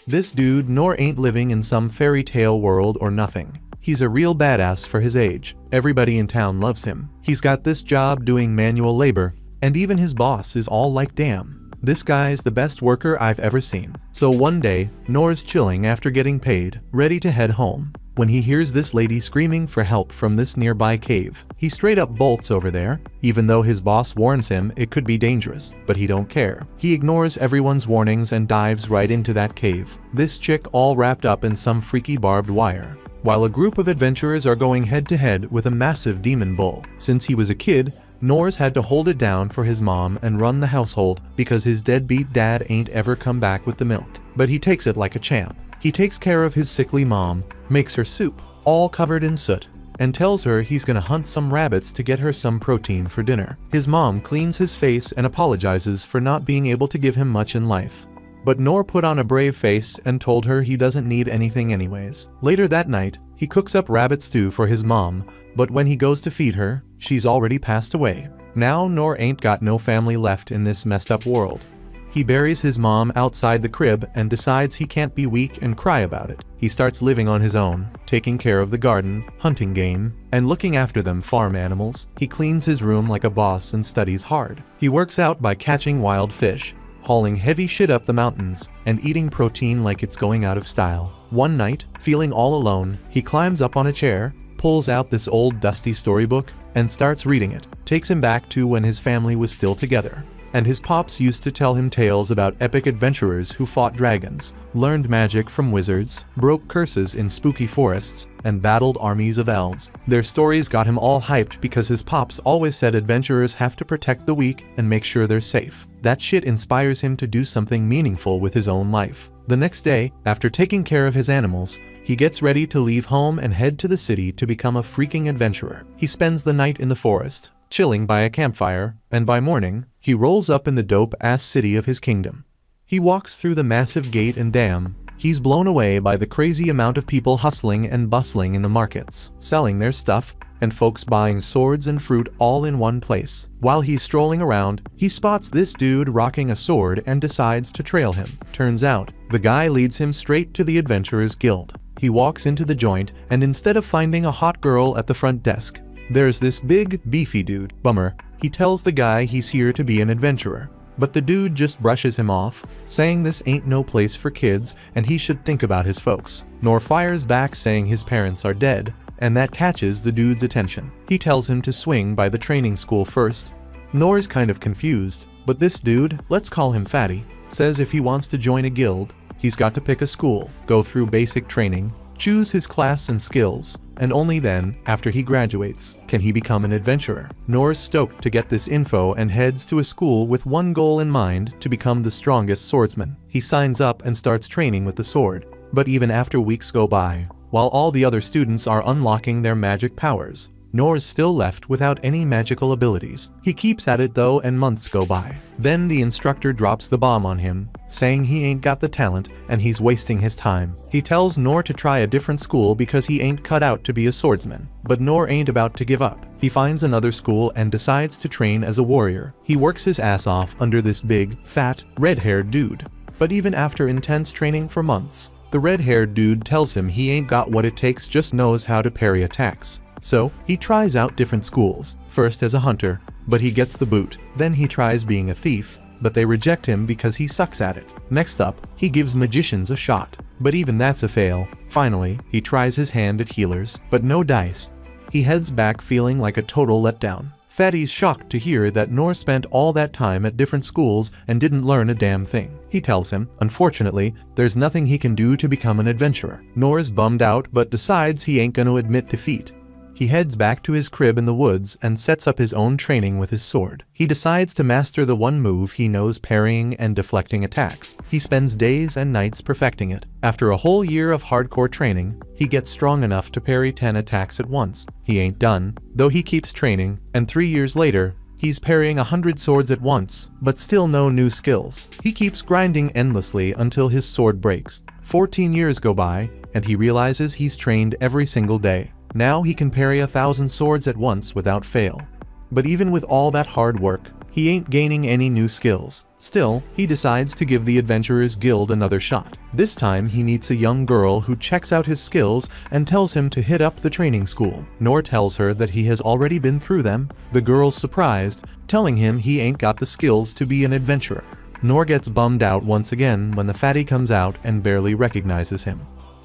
This dude Nor ain't living in some fairy tale world or nothing. He's a real badass for his age. Everybody in town loves him. He's got this job doing manual labor, and even his boss is all like, damn, this guy's the best worker I've ever seen. So one day, Nor's chilling after getting paid, ready to head home, when he hears this lady screaming for help from this nearby cave. He straight up bolts over there, even though his boss warns him it could be dangerous, but he don't care. He ignores everyone's warnings and dives right into that cave. This chick all wrapped up in some freaky barbed wire, while a group of adventurers are going head to head with a massive demon bull. Since he was a kid, Nor's had to hold it down for his mom and run the household because his deadbeat dad ain't ever come back with the milk. But he takes it like a champ. He takes care of his sickly mom, makes her soup, all covered in soot, and tells her he's gonna hunt some rabbits to get her some protein for dinner. His mom cleans his face and apologizes for not being able to give him much in life. But Nor put on a brave face and told her he doesn't need anything anyways. Later that night, he cooks up rabbit stew for his mom, but when he goes to feed her, she's already passed away. Now Nor ain't got no family left in this messed up world. He buries his mom outside the crib and decides he can't be weak and cry about it. He starts living on his own, taking care of the garden, hunting game, and looking after them farm animals. He cleans his room like a boss and studies hard. He works out by catching wild fish, hauling heavy shit up the mountains, and eating protein like it's going out of style. One night, feeling all alone, he climbs up on a chair, pulls out this old dusty storybook, and starts reading it. Takes him back to when his family was still together, and his pops used to tell him tales about epic adventurers who fought dragons, learned magic from wizards, broke curses in spooky forests, and battled armies of elves. Their stories got him all hyped because his pops always said adventurers have to protect the weak and make sure they're safe. That shit inspires him to do something meaningful with his own life. The next day, after taking care of his animals, he gets ready to leave home and head to the city to become a freaking adventurer. He spends the night in the forest, chilling by a campfire, and by morning, he rolls up in the dope-ass city of his kingdom. He walks through the massive gate and damn, he's blown away by the crazy amount of people hustling and bustling in the markets, selling their stuff, and folks buying swords and fruit all in one place. While he's strolling around, he spots this dude rocking a sword and decides to trail him. Turns out, the guy leads him straight to the Adventurers Guild. He walks into the joint, and instead of finding a hot girl at the front desk, there's this big, beefy dude. Bummer. He tells the guy he's here to be an adventurer, but the dude just brushes him off, saying this ain't no place for kids and he should think about his folks. Nor fires back saying his parents are dead, and that catches the dude's attention. He tells him to swing by the training school first. Nor's kind of confused, but this dude, let's call him Fatty, says if he wants to join a guild, he's got to pick a school, go through basic training, choose his class and skills, and only then, after he graduates, can he become an adventurer. Nor's stoked to get this info and heads to a school with one goal in mind: to become the strongest swordsman. He signs up and starts training with the sword, but even after weeks go by, while all the other students are unlocking their magic powers, Nor's still left without any magical abilities. He keeps at it though, and months go by. Then the instructor drops the bomb on him, saying he ain't got the talent and he's wasting his time. He tells Nor to try a different school because he ain't cut out to be a swordsman. But Nor ain't about to give up. He finds another school and decides to train as a warrior. He works his ass off under this big, fat, red-haired dude. But even after intense training for months, the red-haired dude tells him he ain't got what it takes, just knows how to parry attacks. So, he tries out different schools, first as a hunter, but he gets the boot. Then he tries being a thief, but they reject him because he sucks at it. Next up, he gives magicians a shot, but even that's a fail. Finally, he tries his hand at healers, but no dice. He heads back feeling like a total letdown. Fatty's shocked to hear that Nor spent all that time at different schools and didn't learn a damn thing. He tells him, unfortunately, there's nothing he can do to become an adventurer. Nor's bummed out but decides he ain't gonna admit defeat. He heads back to his crib in the woods and sets up his own training with his sword. He decides to master the one move he knows: parrying and deflecting attacks. He spends days and nights perfecting it. After a whole year of hardcore training, he gets strong enough to parry 10 attacks at once. He ain't done, though he keeps training, and 3 years later, he's parrying 100 swords at once, but still no new skills. He keeps grinding endlessly until his sword breaks. 14 years go by, and he realizes he's trained every single day. Now he can parry 1,000 swords at once without fail. But even with all that hard work, he ain't gaining any new skills. Still, he decides to give the Adventurers Guild another shot. This time he meets a young girl who checks out his skills and tells him to hit up the training school. Nor tells her that he has already been through them. The girl's surprised, telling him he ain't got the skills to be an adventurer. Nor gets bummed out once again when the fatty comes out and barely recognizes him.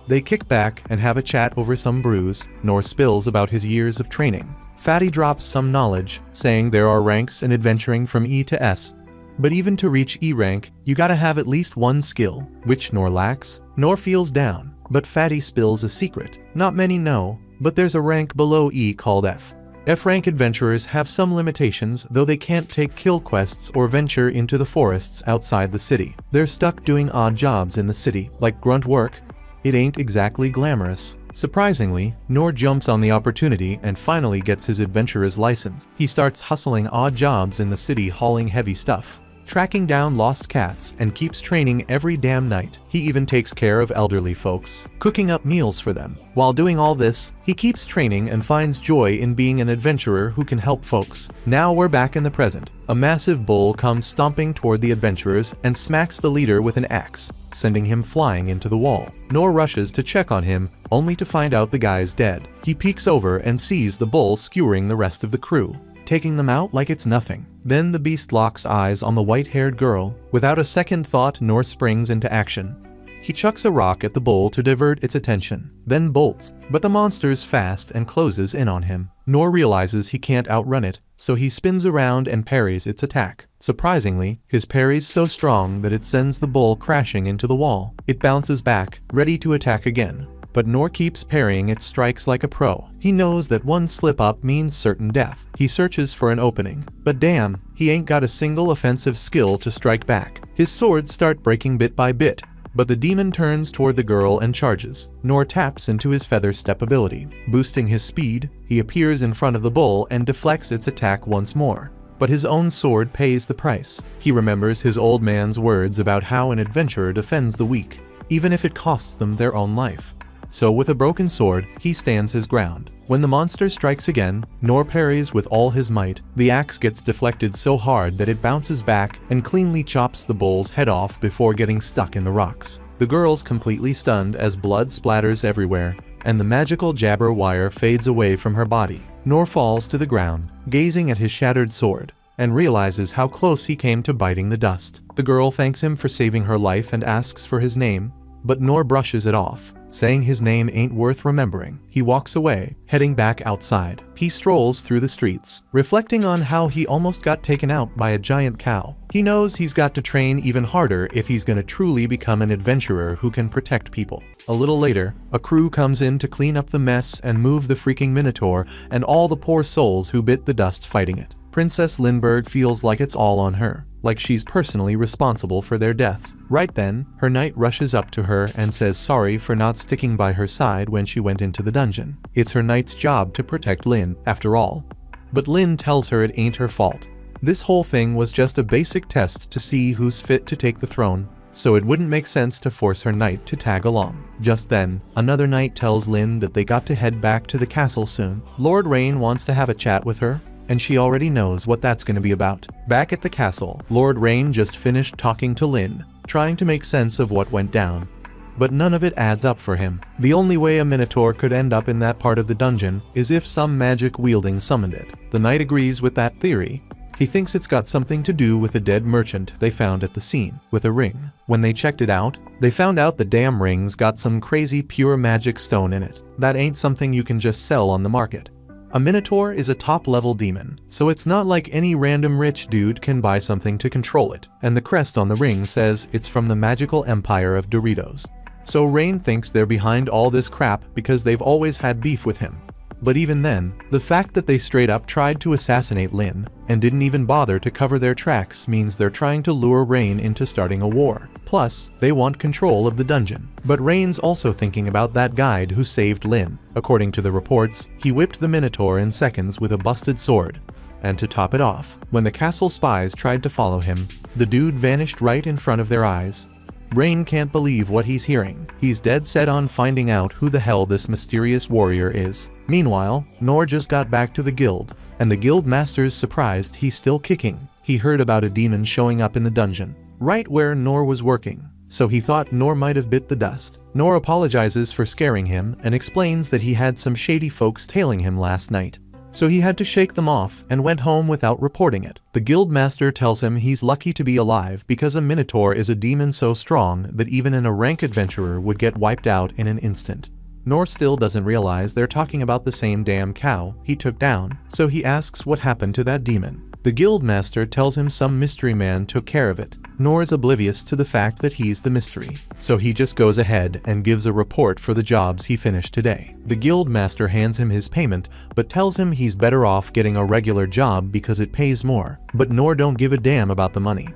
They kick back and have a chat over some brews. Nor spills about his years of training. Fatty drops some knowledge, saying there are ranks in adventuring from E to S. But even to reach E rank, you gotta have at least one skill, which Nor lacks. Nor feels down, but Fatty spills a secret. Not many know, but there's a rank below E called F. F-rank adventurers have some limitations, though they can't take kill quests or venture into the forests outside the city. They're stuck doing odd jobs in the city, like grunt work. It ain't exactly glamorous. Surprisingly, Nor jumps on the opportunity and finally gets his adventurer's license. He starts hustling odd jobs in the city, hauling heavy stuff, tracking down lost cats, and keeps training every damn night. He even takes care of elderly folks, cooking up meals for them. While doing all this, he keeps training and finds joy in being an adventurer who can help folks. Now we're back in the present. A massive bull comes stomping toward the adventurers and smacks the leader with an axe, sending him flying into the wall. Nor rushes to check on him, only to find out the guy's dead. He peeks over and sees the bull skewering the rest of the crew, taking them out like it's nothing. Then the beast locks eyes on the white-haired girl. Without a second thought, Nor springs into action. He chucks a rock at the bull to divert its attention, then bolts, but the monster's fast and closes in on him. Nor realizes he can't outrun it, so he spins around and parries its attack. Surprisingly, his parry's so strong that it sends the bull crashing into the wall. It bounces back, ready to attack again. But Nor keeps parrying its strikes like a pro. He knows that one slip-up means certain death. He searches for an opening, but damn, he ain't got a single offensive skill to strike back. His swords start breaking bit by bit, but the demon turns toward the girl and charges. Nor taps into his feather step ability. Boosting his speed, he appears in front of the bull and deflects its attack once more. But his own sword pays the price. He remembers his old man's words about how an adventurer defends the weak, even if it costs them their own life. So with a broken sword, he stands his ground. When the monster strikes again, Nor parries with all his might. The axe gets deflected so hard that it bounces back and cleanly chops the bull's head off before getting stuck in the rocks. The girl's completely stunned as blood splatters everywhere, and the magical jabber wire fades away from her body. Nor falls to the ground, gazing at his shattered sword, and realizes how close he came to biting the dust. The girl thanks him for saving her life and asks for his name, but Nor brushes it off, saying his name ain't worth remembering. He walks away, heading back outside. He strolls through the streets, reflecting on how he almost got taken out by a giant cow. He knows he's got to train even harder if he's gonna truly become an adventurer who can protect people. A little later, a crew comes in to clean up the mess and move the freaking Minotaur and all the poor souls who bit the dust fighting it. Princess Lindbergh feels like it's all on her, like she's personally responsible for their deaths. Right then, her knight rushes up to her and says sorry for not sticking by her side when she went into the dungeon. It's her knight's job to protect Lynn, after all. But Lynn tells her it ain't her fault. This whole thing was just a basic test to see who's fit to take the throne, so it wouldn't make sense to force her knight to tag along. Just then, another knight tells Lynn that they got to head back to the castle soon. Lord Rain wants to have a chat with her, and she already knows what that's going to be about. Back at the castle, Lord Rain just finished talking to Lynn, trying to make sense of what went down. But none of it adds up for him. The only way a Minotaur could end up in that part of the dungeon is if some magic-wielding summoned it. The knight agrees with that theory. He thinks it's got something to do with a dead merchant they found at the scene, with a ring. When they checked it out, they found out the damn ring's got some crazy pure magic stone in it. That ain't something you can just sell on the market. A Minotaur is a top-level demon, so it's not like any random rich dude can buy something to control it, and the crest on the ring says it's from the magical empire of Doritos. So Rain thinks they're behind all this crap because they've always had beef with him. But even then, the fact that they straight up tried to assassinate Lynn and didn't even bother to cover their tracks means they're trying to lure Rain into starting a war. Plus, they want control of the dungeon. But Rain's also thinking about that guide who saved Lynn. According to the reports, he whipped the Minotaur in seconds with a busted sword. And to top it off, when the castle spies tried to follow him, the dude vanished right in front of their eyes. Rain can't believe what he's hearing. He's dead set on finding out who the hell this mysterious warrior is. Meanwhile, Nor just got back to the guild, and the guild master's surprised he's still kicking. He heard about a demon showing up in the dungeon, right where Noor was working, so he thought Noor might have bit the dust. Noor apologizes for scaring him and explains that he had some shady folks tailing him last night, so he had to shake them off and went home without reporting it. The guildmaster tells him he's lucky to be alive because a minotaur is a demon so strong that even a rank adventurer would get wiped out in an instant. Noor still doesn't realize they're talking about the same damn cow he took down, so he asks what happened to that demon. The guildmaster tells him some mystery man took care of it. Noor is oblivious to the fact that he's the mystery, so he just goes ahead and gives a report for the jobs he finished today. The guildmaster hands him his payment, but tells him he's better off getting a regular job because it pays more. But Noor don't give a damn about the money.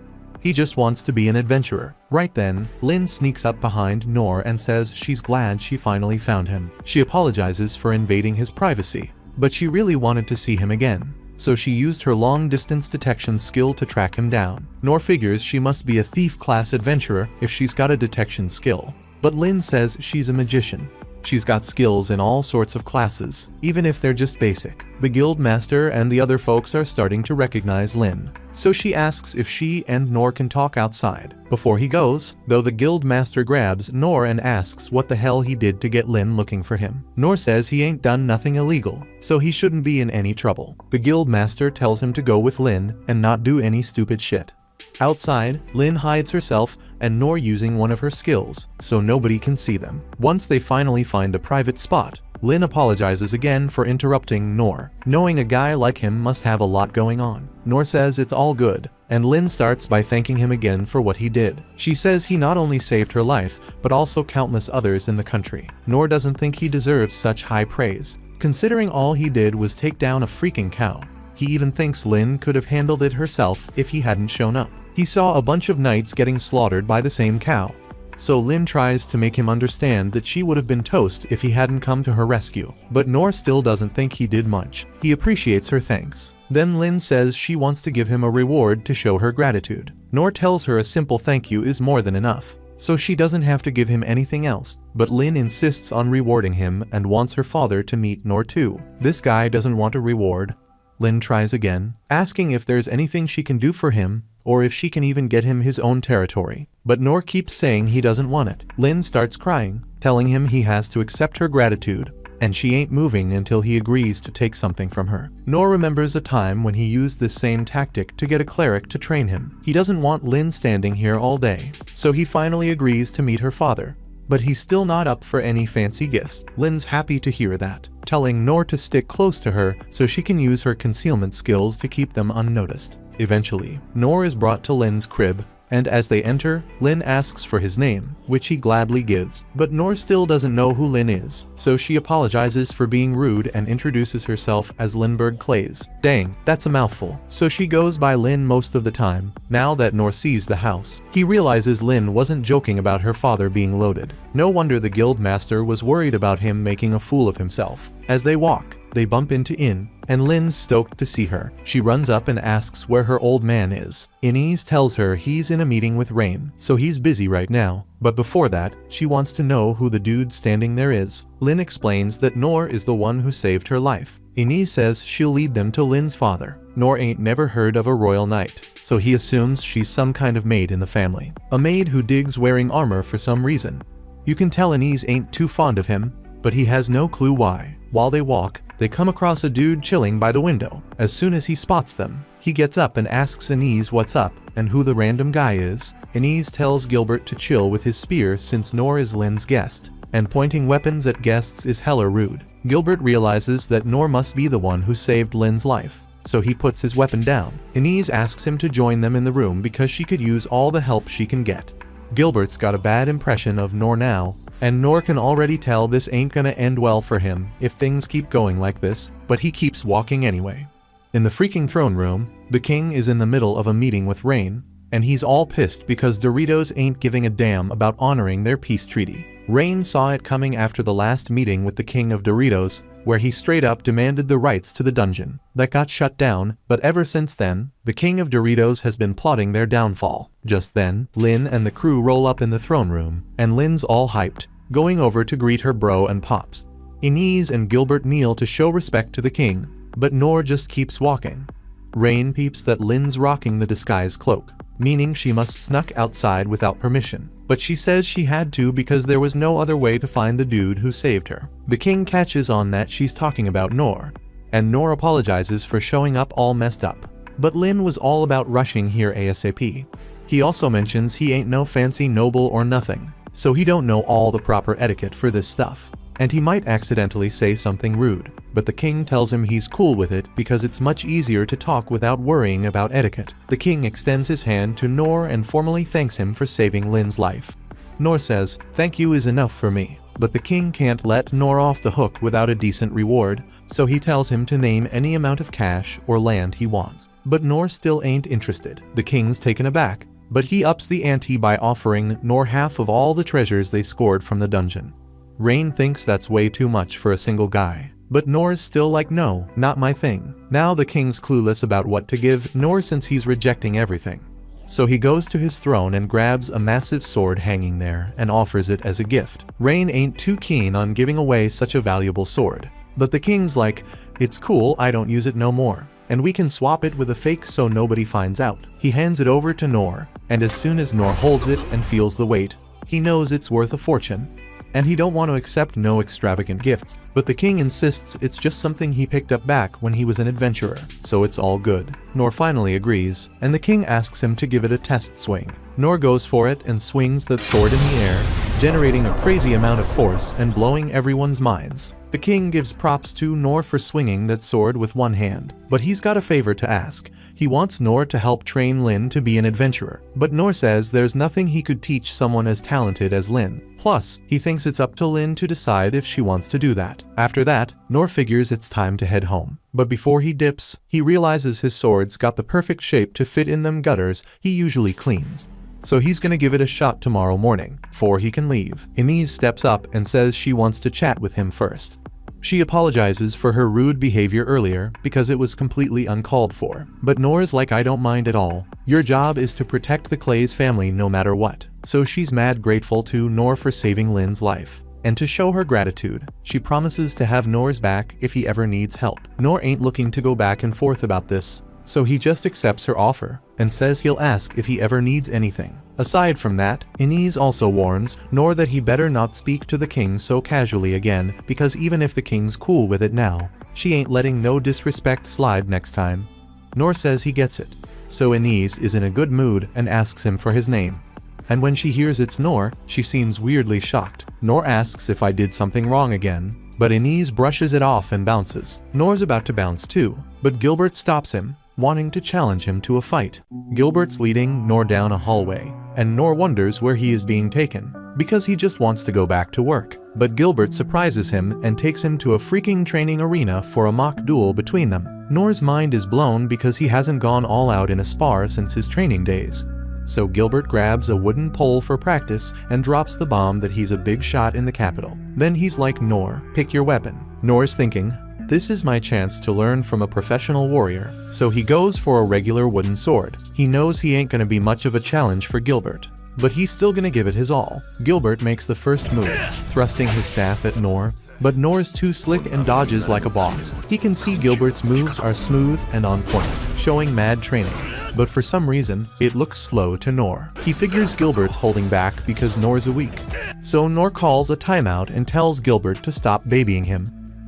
He just wants to be an adventurer. Right then, Lin sneaks up behind Noor and says she's glad she finally found him. She apologizes for invading his privacy, but she really wanted to see him again, so she used her long-distance detection skill to track him down. Noor figures she must be a thief-class adventurer if she's got a detection skill, but Lin says she's a magician. She's got skills in all sorts of classes, even if they're just basic. The guildmaster and the other folks are starting to recognize Lin, so she asks if she and Noor can talk outside. Before he goes, though, the guildmaster grabs Noor and asks what the hell he did to get Lin looking for him. Noor says he ain't done nothing illegal, so he shouldn't be in any trouble. The guildmaster tells him to go with Lin and not do any stupid shit. Outside, Lin hides herself and Noor using one of her skills, so nobody can see them. Once they finally find a private spot, Lin apologizes again for interrupting Noor, knowing a guy like him must have a lot going on. Noor says it's all good, and Lin starts by thanking him again for what he did. She says he not only saved her life, but also countless others in the country. Noor doesn't think he deserves such high praise, considering all he did was take down a freaking cow. He even thinks Lin could have handled it herself if he hadn't shown up. He saw a bunch of knights getting slaughtered by the same cow, so Lin tries to make him understand that she would have been toast if he hadn't come to her rescue. But Noor still doesn't think he did much. He appreciates her thanks. Then Lin says she wants to give him a reward to show her gratitude. Noor tells her a simple thank you is more than enough, so she doesn't have to give him anything else. But Lin insists on rewarding him and wants her father to meet Noor too. This guy doesn't want a reward. Lin tries again, asking if there's anything she can do for him, or if she can even get him his own territory. But Noor keeps saying he doesn't want it. Lin starts crying, telling him he has to accept her gratitude, and she ain't moving until he agrees to take something from her. Noor remembers a time when he used this same tactic to get a cleric to train him. He doesn't want Lin standing here all day, so he finally agrees to meet her father. But he's still not up for any fancy gifts. Lin's happy to hear that, telling Noor to stick close to her so she can use her concealment skills to keep them unnoticed. Eventually, Noor is brought to Lin's crib, and as they enter, Lin asks for his name, which he gladly gives. But Noor still doesn't know who Lin is, so she apologizes for being rude and introduces herself as Lindbergh Clays. Dang, that's a mouthful. So she goes by Lin most of the time. Now that Noor sees the house, he realizes Lin wasn't joking about her father being loaded. No wonder the guildmaster was worried about him making a fool of himself. As they walk, they bump into In, and Lin's stoked to see her. She runs up and asks where her old man is. Inez tells her he's in a meeting with Rain, so he's busy right now. But before that, she wants to know who the dude standing there is. Lin explains that Noor is the one who saved her life. Inez says she'll lead them to Lin's father. Noor ain't never heard of a royal knight, so he assumes she's some kind of maid in the family. A maid who digs wearing armor for some reason. You can tell Inez ain't too fond of him, but he has no clue why. While they walk, they come across a dude chilling by the window. As soon as he spots them, he gets up and asks Inez what's up and who the random guy is. Inez tells Gilbert to chill with his spear since Noor is Lin's guest, and pointing weapons at guests is hella rude. Gilbert realizes that Noor must be the one who saved Lin's life, so he puts his weapon down. Inez asks him to join them in the room because she could use all the help she can get. Gilbert's got a bad impression of Noor now, and Noor can already tell this ain't gonna end well for him if things keep going like this, but he keeps walking anyway. In the freaking throne room, the king is in the middle of a meeting with Rain, and he's all pissed because Doritos ain't giving a damn about honoring their peace treaty. Rain saw it coming after the last meeting with the king of Doritos, where he straight up demanded the rights to the dungeon. That got shut down, but ever since then, the king of Doritos has been plotting their downfall. Just then, Lin and the crew roll up in the throne room, and Lin's all hyped, going over to greet her bro and pops. Inez and Gilbert kneel to show respect to the king, but Noor just keeps walking. Rain peeps that Lin's rocking the disguise cloak, meaning she must snuck outside without permission. But she says she had to because there was no other way to find the dude who saved her. The king catches on that she's talking about Noor, and Noor apologizes for showing up all messed up. But Lin was all about rushing here ASAP. He also mentions he ain't no fancy noble or nothing, so he don't know all the proper etiquette for this stuff, and he might accidentally say something rude. But the king tells him he's cool with it because it's much easier to talk without worrying about etiquette. The king extends his hand to Noor and formally thanks him for saving Lin's life. Noor says, "Thank you is enough for me." But the king can't let Noor off the hook without a decent reward, so he tells him to name any amount of cash or land he wants. But Noor still ain't interested. The king's taken aback, but he ups the ante by offering Noor half of all the treasures they scored from the dungeon. Rain thinks that's way too much for a single guy, but Noor's still like, no, not my thing. Now the king's clueless about what to give Noor since he's rejecting everything. So he goes to his throne and grabs a massive sword hanging there and offers it as a gift. Rain ain't too keen on giving away such a valuable sword, but the king's like, "It's cool, I don't use it no more, and we can swap it with a fake so nobody finds out." He hands it over to Noor, and as soon as Noor holds it and feels the weight, he knows it's worth a fortune, and he don't want to accept no extravagant gifts. But the king insists it's just something he picked up back when he was an adventurer, so it's all good. Noor finally agrees, and the king asks him to give it a test swing. Noor goes for it and swings that sword in the air, generating a crazy amount of force and blowing everyone's minds. The king gives props to Noor for swinging that sword with one hand, but he's got a favor to ask. He wants Noor to help train Lin to be an adventurer, but Noor says there's nothing he could teach someone as talented as Lin. Plus, he thinks it's up to Lin to decide if she wants to do that. After that, Noor figures it's time to head home. But before he dips, he realizes his sword's got the perfect shape to fit in them gutters he usually cleans. So he's gonna give it a shot tomorrow morning, before he can leave. Inez steps up and says she wants to chat with him first. She apologizes for her rude behavior earlier because it was completely uncalled for. But Noor's like, "I don't mind at all. Your job is to protect the Clay's family no matter what." So she's mad grateful to Noor for saving Lin's life. And to show her gratitude, she promises to have Noor's back if he ever needs help. Noor ain't looking to go back and forth about this, so he just accepts her offer and says he'll ask if he ever needs anything. Aside from that, Inez also warns Noor that he better not speak to the king so casually again, because even if the king's cool with it now, she ain't letting no disrespect slide next time. Noor says he gets it, so Inez is in a good mood and asks him for his name. And when she hears it's Noor, she seems weirdly shocked. Noor asks if I did something wrong again, but Inez brushes it off and bounces. Noor's about to bounce too, but Gilbert stops him, wanting to challenge him to a fight. Gilbert's leading Noor down a hallway, and Noor wonders where he is being taken, because he just wants to go back to work. But Gilbert surprises him and takes him to a freaking training arena for a mock duel between them. Noor's mind is blown because he hasn't gone all out in a spar since his training days. So Gilbert grabs a wooden pole for practice and drops the bomb that he's a big shot in the capital. Then he's like, "Noor, pick your weapon." Noor's thinking, "This is my chance to learn from a professional warrior." So he goes for a regular wooden sword. He knows he ain't gonna be much of a challenge for Gilbert, but he's still gonna give it his all. Gilbert makes the first move, thrusting his staff at Noor, but Noor's too slick and dodges like a boss. He can see Gilbert's moves are smooth and on point, showing mad training. But for some reason, it looks slow to Noor. He figures Gilbert's holding back because Noor's weak. So Noor calls a timeout and tells Gilbert to stop babying him.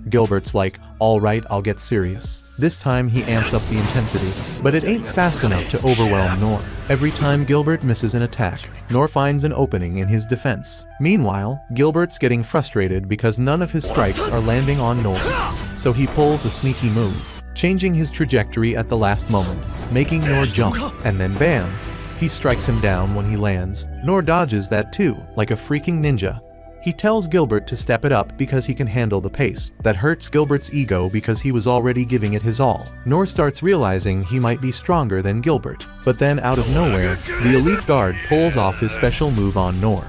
Gilbert's like, "Alright, I'll get serious." This time he amps up the intensity, but it ain't fast enough to overwhelm Noor. Every time Gilbert misses an attack, Noor finds an opening in his defense. Meanwhile, Gilbert's getting frustrated because none of his strikes are landing on Noor. So he pulls a sneaky move, changing his trajectory at the last moment, making Noor jump, and then bam! He strikes him down when he lands. Noor dodges that too, like a freaking ninja. He tells Gilbert to step it up because he can handle the pace. That hurts Gilbert's ego because he was already giving it his all. Noor starts realizing he might be stronger than Gilbert, but then out of nowhere, the elite guard pulls off his special move on Noor.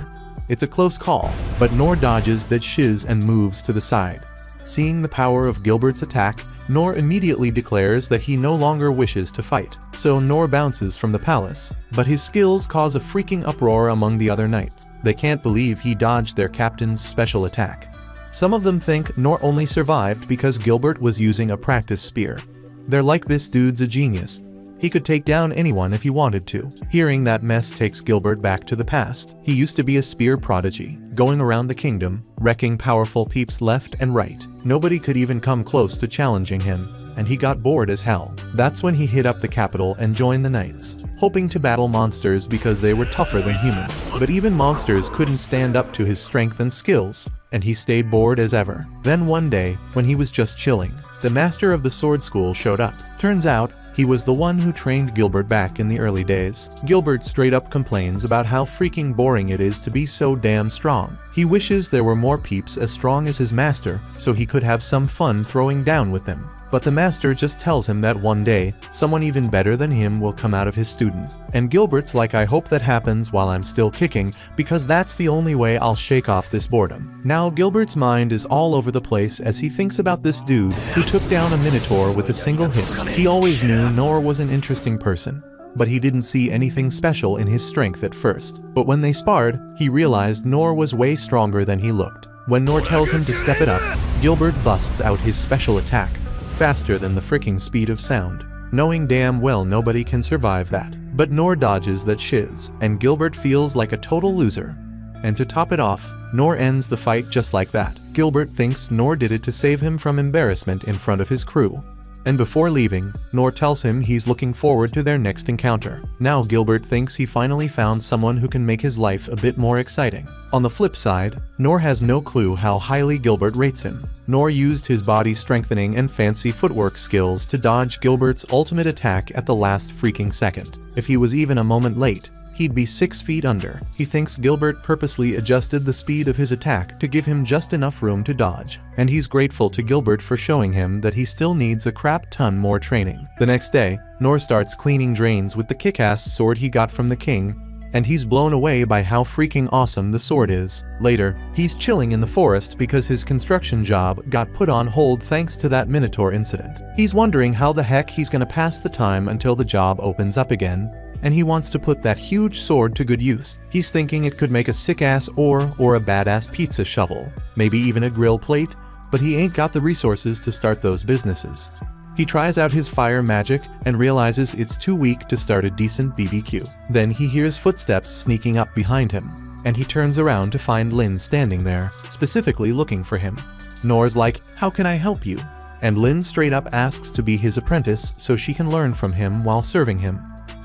It's a close call, but Noor dodges that shiz and moves to the side. Seeing the power of Gilbert's attack, Noor immediately declares that he no longer wishes to fight. So Noor bounces from the palace, but his skills cause a freaking uproar among the other knights. They can't believe he dodged their captain's special attack. Some of them think Noor only survived because Gilbert was using a practice spear. They're like, this dude's a genius. He could take down anyone if he wanted to. Hearing that mess takes Gilbert back to the past. He used to be a spear prodigy, going around the kingdom, wrecking powerful peeps left and right. Nobody could even come close to challenging him, and he got bored as hell. That's when he hit up the capital and joined the knights, hoping to battle monsters because they were tougher than humans. But even monsters couldn't stand up to his strength and skills, and he stayed bored as ever. Then one day, when he was just chilling, the master of the sword school showed up. Turns out, he was the one who trained Gilbert back in the early days. Gilbert straight up complains about how freaking boring it is to be so damn strong. He wishes there were more peeps as strong as his master, so he could have some fun throwing down with them. But the master just tells him that one day, someone even better than him will come out of his students. And Gilbert's like, I hope that happens while I'm still kicking, because that's the only way I'll shake off this boredom. Now Gilbert's mind is all over the place as he thinks about this dude who took down a minotaur with a single hit. He always knew Nor was an interesting person, but he didn't see anything special in his strength at first. But when they sparred, he realized Nor was way stronger than he looked. When Nor tells him to step it up, Gilbert busts out his special attack, faster than the freaking speed of sound, knowing damn well nobody can survive that. But Nor dodges that shiz, and Gilbert feels like a total loser. And to top it off, Nor ends the fight just like that. Gilbert thinks Nor did it to save him from embarrassment in front of his crew. And before leaving, Nor tells him he's looking forward to their next encounter. Now Gilbert thinks he finally found someone who can make his life a bit more exciting. On the flip side, Nor has no clue how highly Gilbert rates him. Nor used his body strengthening and fancy footwork skills to dodge Gilbert's ultimate attack at the last freaking second. If he was even a moment late, he'd be 6 feet under. He thinks Gilbert purposely adjusted the speed of his attack to give him just enough room to dodge. And he's grateful to Gilbert for showing him that he still needs a crap ton more training. The next day, Nor starts cleaning drains with the kick-ass sword he got from the king, and he's blown away by how freaking awesome the sword is. Later, he's chilling in the forest because his construction job got put on hold thanks to that minotaur incident. He's wondering how the heck he's gonna pass the time until the job opens up again, and he wants to put that huge sword to good use. He's thinking it could make a sick-ass or a badass pizza shovel, maybe even a grill plate, but he ain't got the resources to start those businesses. He tries out his fire magic and realizes it's too weak to start a decent BBQ. Then he hears footsteps sneaking up behind him, and he turns around to find Lynn standing there, specifically looking for him. Nor's like, "How can I help you?" And Lynn straight up asks to be his apprentice so she can learn from him while serving him.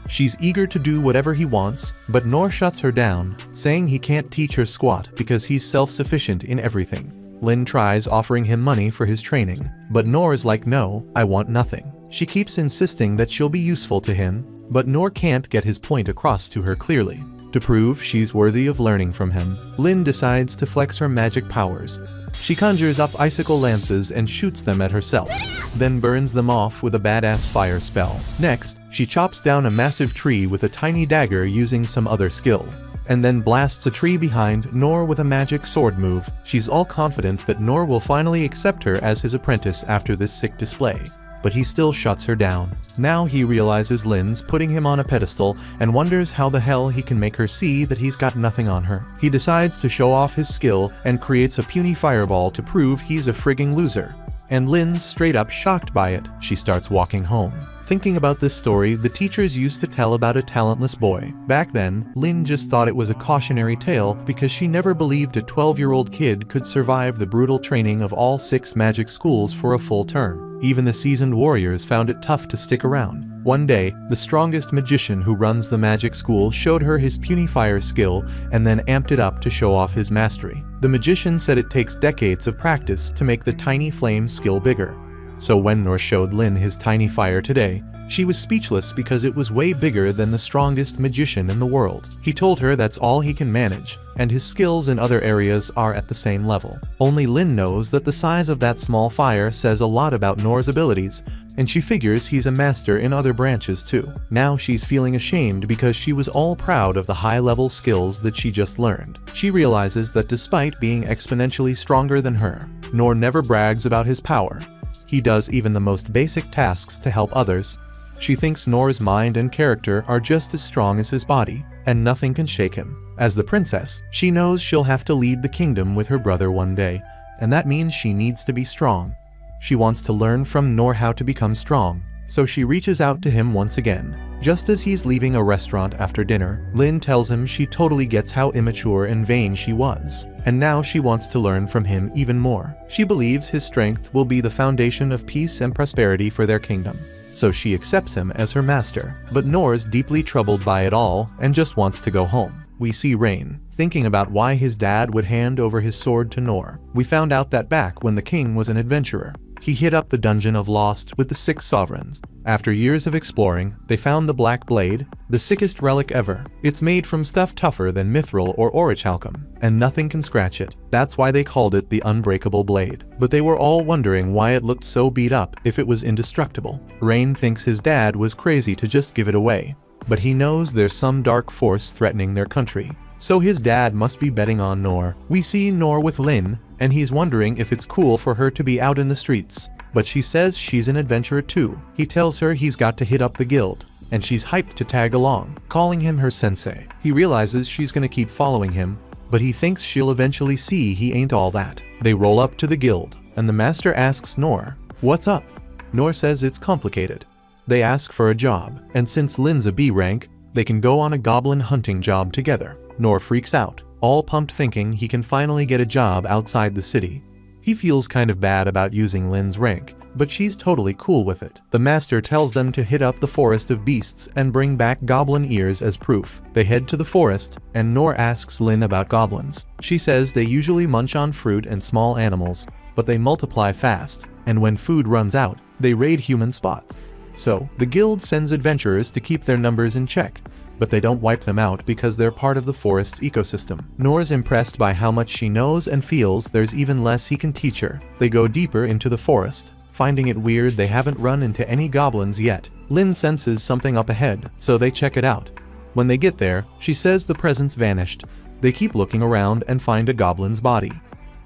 She's eager to do whatever he wants, but Nor shuts her down, saying he can't teach her squat because he's self-sufficient in everything. Lynn tries offering him money for his training, but Nor's like, "No, I want nothing." She keeps insisting that she'll be useful to him, but Nor can't get his point across to her clearly. To prove she's worthy of learning from him, Lynn decides to flex her magic powers. She conjures up icicle lances and shoots them at herself, then burns them off with a badass fire spell. Next, she chops down a massive tree with a tiny dagger using some other skill, and then blasts a tree behind Nor with a magic sword move. She's all confident that Nor will finally accept her as his apprentice after this sick display, but he still shuts her down. Now he realizes Lynn's putting him on a pedestal and wonders how the hell he can make her see that he's got nothing on her. He decides to show off his skill and creates a puny fireball to prove he's a frigging loser. And Lynn's straight up shocked by it. She starts walking home. Thinking about this story the teachers used to tell about a talentless boy. Back then, Lynn just thought it was a cautionary tale because she never believed a 12-year-old kid could survive the brutal training of all 6 magic schools for a full term. Even the seasoned warriors found it tough to stick around. One day, the strongest magician who runs the magic school showed her his puny fire skill and then amped it up to show off his mastery. The magician said it takes decades of practice to make the tiny flame skill bigger. So when Nor showed Lynn his tiny fire today, she was speechless because it was way bigger than the strongest magician in the world. He told her that's all he can manage, and his skills in other areas are at the same level. Only Lynn knows that the size of that small fire says a lot about Nor's abilities, and she figures he's a master in other branches too. Now she's feeling ashamed because she was all proud of the high-level skills that she just learned. She realizes that despite being exponentially stronger than her, Nor never brags about his power. He does even the most basic tasks to help others. She thinks Nor's mind and character are just as strong as his body, and nothing can shake him. As the princess, she knows she'll have to lead the kingdom with her brother one day, and that means she needs to be strong. She wants to learn from Nor how to become strong, so she reaches out to him once again. Just as he's leaving a restaurant after dinner, Lin tells him she totally gets how immature and vain she was, and now she wants to learn from him even more. She believes his strength will be the foundation of peace and prosperity for their kingdom. So she accepts him as her master, but Nor's deeply troubled by it all and just wants to go home. We see Rain thinking about why his dad would hand over his sword to Nor. We found out that back when the king was an adventurer, he hit up the dungeon of Lost with the 6 sovereigns. After years of exploring, they found the Black Blade, the sickest relic ever. It's made from stuff tougher than mithril or orichalcum, and nothing can scratch it. That's why they called it the Unbreakable Blade. But they were all wondering why it looked so beat up if it was indestructible. Rain thinks his dad was crazy to just give it away, but he knows there's some dark force threatening their country. So his dad must be betting on Nor. We see Nor with Lin, and he's wondering if it's cool for her to be out in the streets. But she says she's an adventurer too. He tells her he's got to hit up the guild, and she's hyped to tag along, calling him her sensei. He realizes she's gonna keep following him, but he thinks she'll eventually see he ain't all that. They roll up to the guild, and the master asks Nor, "What's up?" Nor says it's complicated. They ask for a job, and since Lin's a B rank, they can go on a goblin hunting job together. Nor freaks out, all pumped thinking he can finally get a job outside the city. He feels kind of bad about using Lin's rank, but she's totally cool with it. The master tells them to hit up the forest of beasts and bring back goblin ears as proof. They head to the forest, and Nor asks Lin about goblins. She says they usually munch on fruit and small animals, but they multiply fast, and when food runs out, they raid human spots. So, the guild sends adventurers to keep their numbers in check, but they don't wipe them out because they're part of the forest's ecosystem. Nor's impressed by how much she knows and feels there's even less he can teach her. They go deeper into the forest, finding it weird they haven't run into any goblins yet. Lin senses something up ahead, so they check it out. When they get there, she says the presence vanished. They keep looking around and find a goblin's body.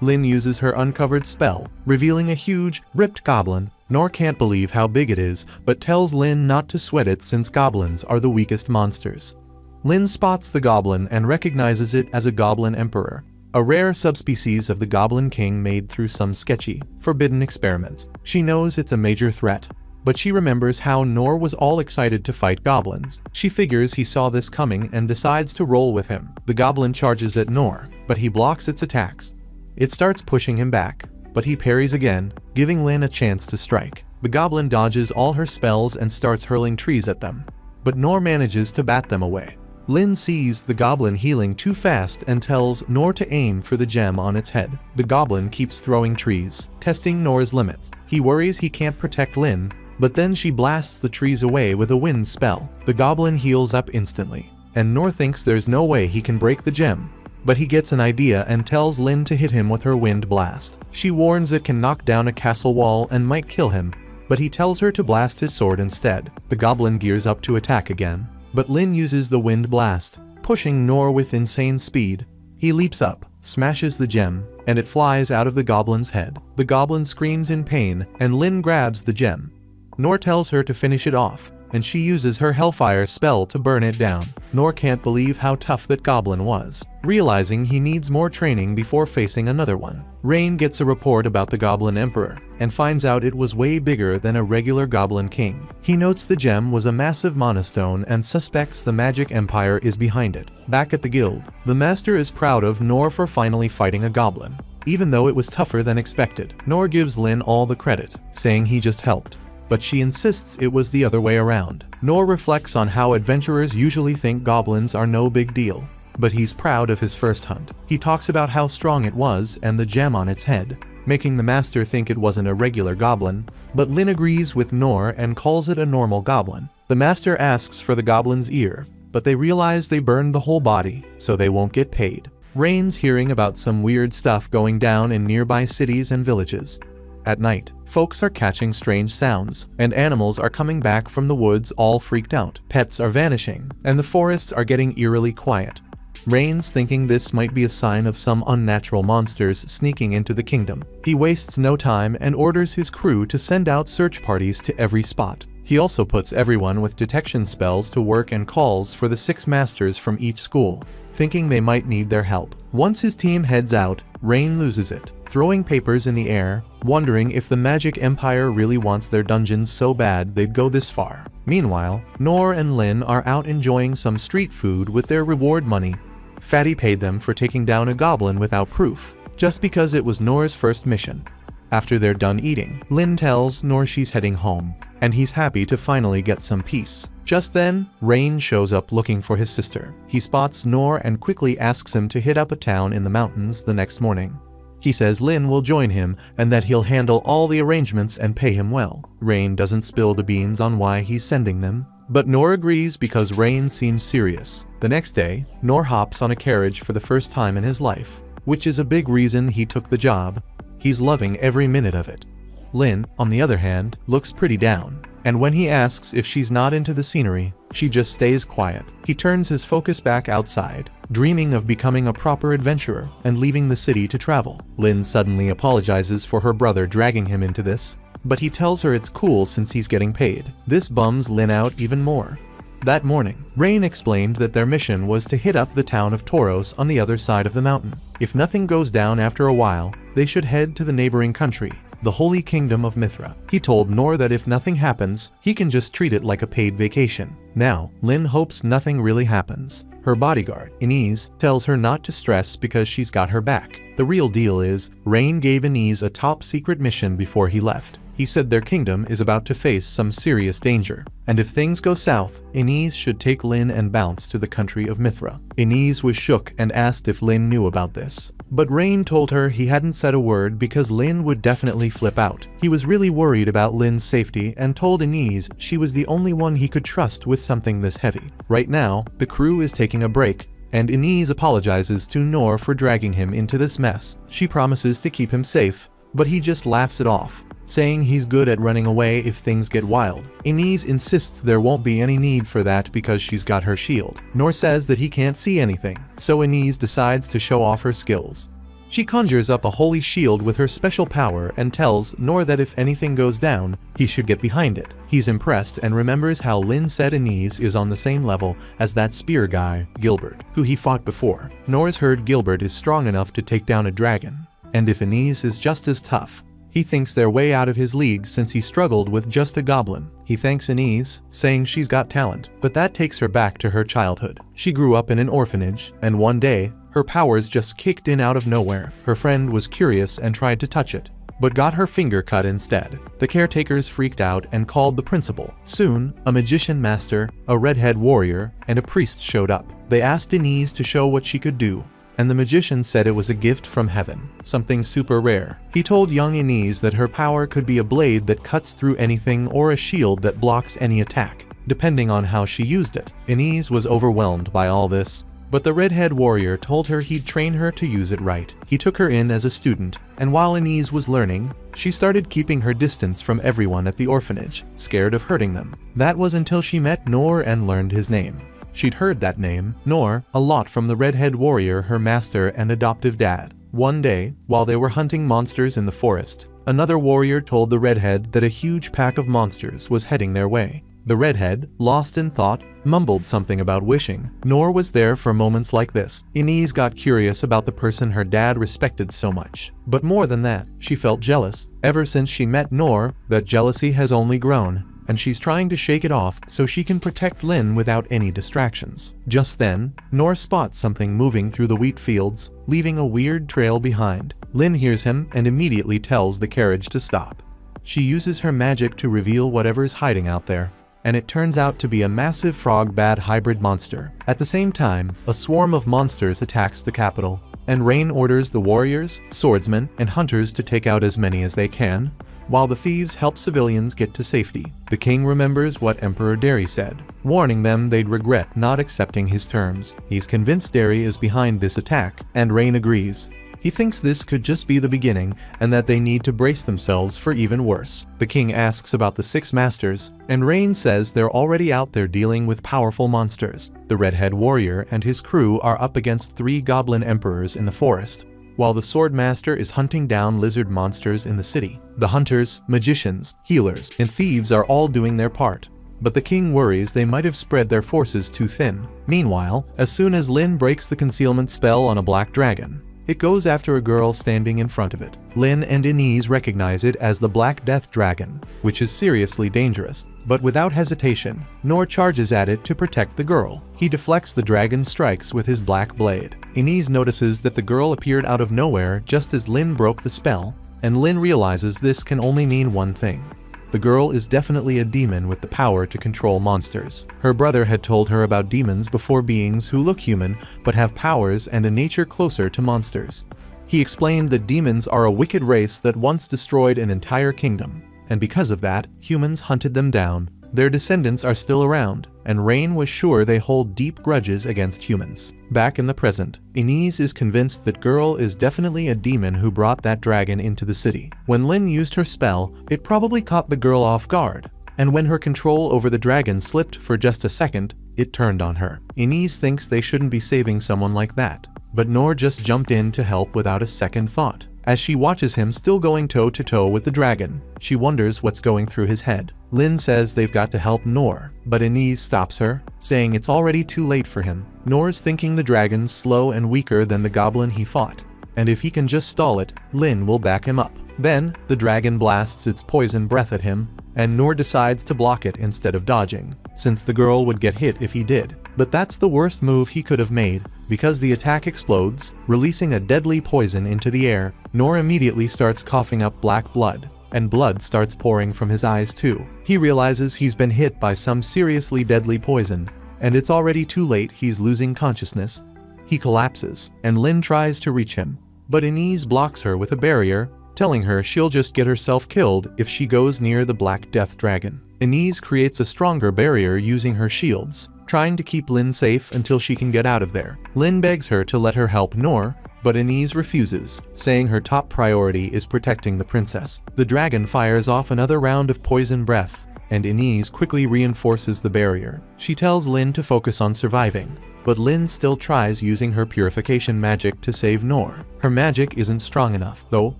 Lin uses her uncovered spell, revealing a huge, ripped goblin. Nor can't believe how big it is, but tells Lin not to sweat it since goblins are the weakest monsters. Lin spots the goblin and recognizes it as a goblin emperor, a rare subspecies of the goblin king made through some sketchy, forbidden experiments. She knows it's a major threat, but she remembers how Nor was all excited to fight goblins. She figures he saw this coming and decides to roll with him. The goblin charges at Nor, but he blocks its attacks. It starts pushing him back, but he parries again, giving Lin a chance to strike. The goblin dodges all her spells and starts hurling trees at them, but Nor manages to bat them away. Lin sees the goblin healing too fast and tells Nor to aim for the gem on its head. The goblin keeps throwing trees, testing Nor's limits. He worries he can't protect Lin, but then she blasts the trees away with a wind spell. The goblin heals up instantly, and Nor thinks there's no way he can break the gem. But he gets an idea and tells Lin to hit him with her wind blast. She warns it can knock down a castle wall and might kill him, but he tells her to blast his sword instead. The goblin gears up to attack again, but Lin uses the wind blast, pushing Nor with insane speed. He leaps up, smashes the gem, and it flies out of the goblin's head. The goblin screams in pain, and Lin grabs the gem. Nor tells her to finish it off, and she uses her Hellfire spell to burn it down. Nor can't believe how tough that goblin was, realizing he needs more training before facing another one. Rain gets a report about the Goblin Emperor, and finds out it was way bigger than a regular Goblin King. He notes the gem was a massive monostone and suspects the Magic Empire is behind it. Back at the guild, the master is proud of Nor for finally fighting a goblin, even though it was tougher than expected. Nor gives Lin all the credit, saying he just helped, but she insists it was the other way around. Nor reflects on how adventurers usually think goblins are no big deal, but he's proud of his first hunt. He talks about how strong it was and the gem on its head, making the master think it wasn't a regular goblin, but Lin agrees with Nor and calls it a normal goblin. The master asks for the goblin's ear, but they realize they burned the whole body, so they won't get paid. Rain's hearing about some weird stuff going down in nearby cities and villages. At night, folks are catching strange sounds, and animals are coming back from the woods all freaked out. Pets are vanishing, and the forests are getting eerily quiet. Rain's thinking this might be a sign of some unnatural monsters sneaking into the kingdom. He wastes no time and orders his crew to send out search parties to every spot. He also puts everyone with detection spells to work and calls for the 6 masters from each school, thinking they might need their help. Once his team heads out, Rain loses it, throwing papers in the air, wondering if the Magic Empire really wants their dungeons so bad they'd go this far. Meanwhile, Noor and Lin are out enjoying some street food with their reward money. Fatty paid them for taking down a goblin without proof, just because it was Noor's first mission. After they're done eating, Lin tells Noor she's heading home, and he's happy to finally get some peace. Just then, Rain shows up looking for his sister. He spots Noor and quickly asks him to hit up a town in the mountains the next morning. He says Lin will join him and that he'll handle all the arrangements and pay him well. Rain doesn't spill the beans on why he's sending them, but Noor agrees because Rain seems serious. The next day, Noor hops on a carriage for the first time in his life, which is a big reason he took the job. He's loving every minute of it. Lin, on the other hand, looks pretty down, and when he asks if she's not into the scenery, she just stays quiet. He turns his focus back outside, dreaming of becoming a proper adventurer and leaving the city to travel. Lin suddenly apologizes for her brother dragging him into this, but he tells her it's cool since he's getting paid. This bums Lin out even more. That morning, Rain explained that their mission was to hit up the town of Tauros on the other side of the mountain. If nothing goes down after a while, they should head to the neighboring country, the Holy Kingdom of Mithra. He told Noor that if nothing happens, he can just treat it like a paid vacation. Now, Lin hopes nothing really happens. Her bodyguard, Inez, tells her not to stress because she's got her back. The real deal is, Rain gave Inez a top-secret mission before he left. He said their kingdom is about to face some serious danger, and if things go south, Inez should take Lin and bounce to the country of Mithra. Inez was shook and asked if Lin knew about this, but Rain told her he hadn't said a word because Lin would definitely flip out. He was really worried about Lin's safety and told Inez she was the only one he could trust with something this heavy. Right now, the crew is taking a break, and Inez apologizes to Noor for dragging him into this mess. She promises to keep him safe, but he just laughs it off, saying he's good at running away if things get wild. Inez insists there won't be any need for that because she's got her shield. Noor says that he can't see anything, so Inez decides to show off her skills. She conjures up a holy shield with her special power and tells Noor that if anything goes down, he should get behind it. He's impressed and remembers how Lin said Inez is on the same level as that spear guy, Gilbert, who he fought before. Noor's heard Gilbert is strong enough to take down a dragon, and if Inez is just as tough, he thinks they're way out of his league since he struggled with just a goblin. He thanks Inez, saying she's got talent, but that takes her back to her childhood. She grew up in an orphanage, and one day, her powers just kicked in out of nowhere. Her friend was curious and tried to touch it, but got her finger cut instead. The caretakers freaked out and called the principal. Soon, a magician master, a redhead warrior, and a priest showed up. They asked Inez to show what she could do, and the magician said it was a gift from heaven, something super rare. He told young Inez that her power could be a blade that cuts through anything or a shield that blocks any attack, depending on how she used it. Inez was overwhelmed by all this, but the redhead warrior told her he'd train her to use it right. He took her in as a student, and while Inez was learning, she started keeping her distance from everyone at the orphanage, scared of hurting them. That was until she met Noor and learned his name. She'd heard that name, Noor, a lot from the redhead warrior, her master and adoptive dad. One day, while they were hunting monsters in the forest, another warrior told the redhead that a huge pack of monsters was heading their way. The redhead, lost in thought, mumbled something about wishing. Noor was there for moments like this. Inez got curious about the person her dad respected so much. But more than that, she felt jealous. Ever since she met Noor, that jealousy has only grown, and she's trying to shake it off so she can protect Lin without any distractions. Just then, Noor spots something moving through the wheat fields, leaving a weird trail behind. Lin hears him and immediately tells the carriage to stop. She uses her magic to reveal whatever's hiding out there, and it turns out to be a massive frog-bat hybrid monster. At the same time, a swarm of monsters attacks the capital, and Rain orders the warriors, swordsmen, and hunters to take out as many as they can, while the thieves help civilians get to safety. The king remembers what Emperor Derry said, warning them they'd regret not accepting his terms. He's convinced Derry is behind this attack, and Rain agrees. He thinks this could just be the beginning and that they need to brace themselves for even worse. The king asks about the 6 masters, and Rain says they're already out there dealing with powerful monsters. The redhead warrior and his crew are up against 3 goblin emperors in the forest, while the sword master is hunting down lizard monsters in the city. The hunters, magicians, healers, and thieves are all doing their part, but the king worries they might have spread their forces too thin. Meanwhile, as soon as Lin breaks the concealment spell on a black dragon, It goes after a girl standing in front of it. Lin and Inez recognize it as the Black Death Dragon, which is seriously dangerous. But without hesitation, Noor charges at it to protect the girl. He deflects the dragon's strikes with his black blade. Inez notices that the girl appeared out of nowhere just as Lin broke the spell, and Lin realizes this can only mean one thing. The girl is definitely a demon with the power to control monsters. Her brother had told her about demons before, beings who look human but have powers and a nature closer to monsters. He explained that demons are a wicked race that once destroyed an entire kingdom, and because of that, humans hunted them down. Their descendants are still around, and Rain was sure they hold deep grudges against humans. Back in the present, Inez is convinced that girl is definitely a demon who brought that dragon into the city. When Lin used her spell, it probably caught the girl off guard, and when her control over the dragon slipped for just a second, it turned on her. Inez thinks they shouldn't be saving someone like that, but Noor just jumped in to help without a second thought. As she watches him still going toe-to-toe with the dragon, she wonders what's going through his head. Lin says they've got to help Noor, but Inez stops her, saying it's already too late for him. Noor's thinking the dragon's slow and weaker than the goblin he fought, and if he can just stall it, Lin will back him up. Then, the dragon blasts its poison breath at him, and Noor decides to block it instead of dodging, since the girl would get hit if he did. But that's the worst move he could have made, because the attack explodes, releasing a deadly poison into the air. Noor immediately starts coughing up black blood, and blood starts pouring from his eyes too. He realizes he's been hit by some seriously deadly poison, and it's already too late. He's losing consciousness. He collapses, and Lin tries to reach him, but Inez blocks her with a barrier, telling her she'll just get herself killed if she goes near the Black Death Dragon. Inez creates a stronger barrier using her shields, trying to keep Lin safe until she can get out of there. Lin begs her to let her help Noor, but Inez refuses, saying her top priority is protecting the princess. The dragon fires off another round of poison breath, and Inez quickly reinforces the barrier. She tells Lin to focus on surviving, but Lin still tries using her purification magic to save Noor. Her magic isn't strong enough, though,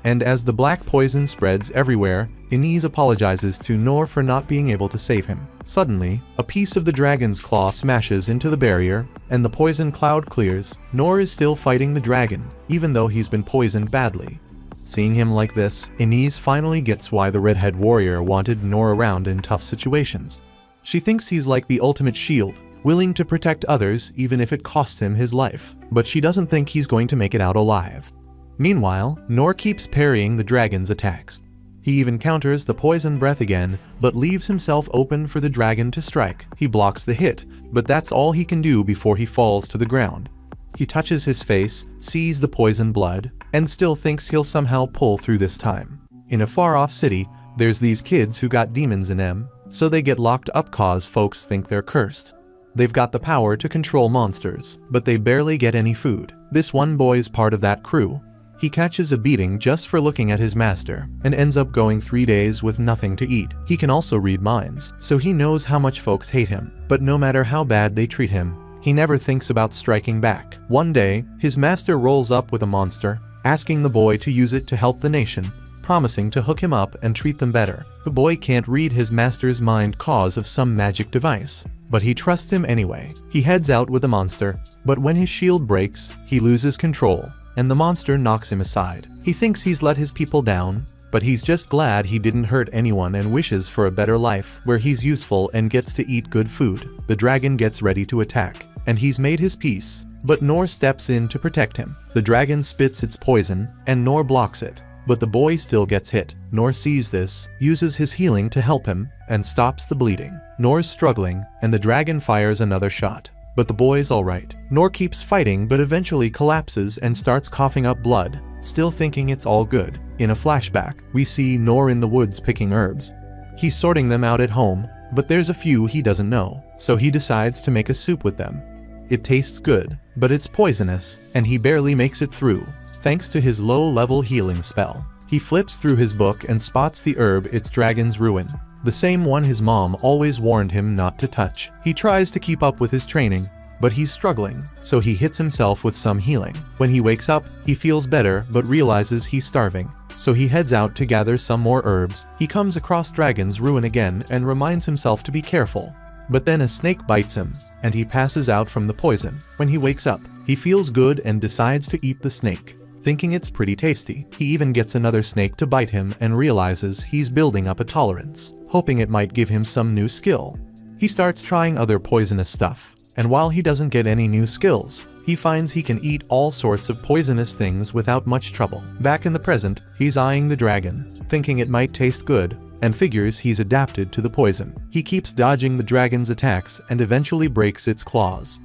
and as the black poison spreads everywhere, Inez apologizes to Noor for not being able to save him. Suddenly, a piece of the dragon's claw smashes into the barrier, and the poison cloud clears. Noor is still fighting the dragon, even though he's been poisoned badly. Seeing him like this, Inez finally gets why the redhead warrior wanted Noor around in tough situations. She thinks he's like the ultimate shield, willing to protect others even if it costs him his life. But she doesn't think he's going to make it out alive. Meanwhile, Noor keeps parrying the dragon's attacks. He even counters the poison breath again, but leaves himself open for the dragon to strike. He blocks the hit, but that's all he can do before he falls to the ground. He touches his face, sees the poison blood, and still thinks he'll somehow pull through this time. In a far-off city, there's these kids who got demons in them, so they get locked up cause folks think they're cursed. They've got the power to control monsters, but they barely get any food. This one boy's part of that crew. He catches a beating just for looking at his master, and ends up going 3 days with nothing to eat. He can also read minds, so he knows how much folks hate him. But no matter how bad they treat him, he never thinks about striking back. One day, his master rolls up with a monster, asking the boy to use it to help the nation, promising to hook him up and treat them better. The boy can't read his master's mind cause of some magic device, but he trusts him anyway. He heads out with the monster, but when his shield breaks, he loses control, and the monster knocks him aside. He thinks he's let his people down, but he's just glad he didn't hurt anyone and wishes for a better life where he's useful and gets to eat good food. The dragon gets ready to attack, and he's made his peace, but Noor steps in to protect him. The dragon spits its poison, and Noor blocks it, but the boy still gets hit. Noor sees this, uses his healing to help him, and stops the bleeding. Noor's struggling, and the dragon fires another shot. But the boy's alright. Noor keeps fighting but eventually collapses and starts coughing up blood, still thinking it's all good. In a flashback, we see Noor in the woods picking herbs. He's sorting them out at home, but there's a few he doesn't know, so he decides to make a soup with them. It tastes good, but it's poisonous, and he barely makes it through, thanks to his low-level healing spell. He flips through his book and spots the herb It's Dragon's Ruin, the same one his mom always warned him not to touch. He tries to keep up with his training, but he's struggling, so he hits himself with some healing. When he wakes up, he feels better but realizes he's starving, so he heads out to gather some more herbs. He comes across Dragon's Ruin again and reminds himself to be careful. But then a snake bites him, and he passes out from the poison. When he wakes up, he feels good and decides to eat the snake, thinking it's pretty tasty. He even gets another snake to bite him and realizes he's building up a tolerance, hoping it might give him some new skill. He starts trying other poisonous stuff, and while he doesn't get any new skills, he finds he can eat all sorts of poisonous things without much trouble. Back in the present, he's eyeing the dragon, thinking it might taste good, and figures he's adapted to the poison. He keeps dodging the dragon's attacks and eventually breaks its claws.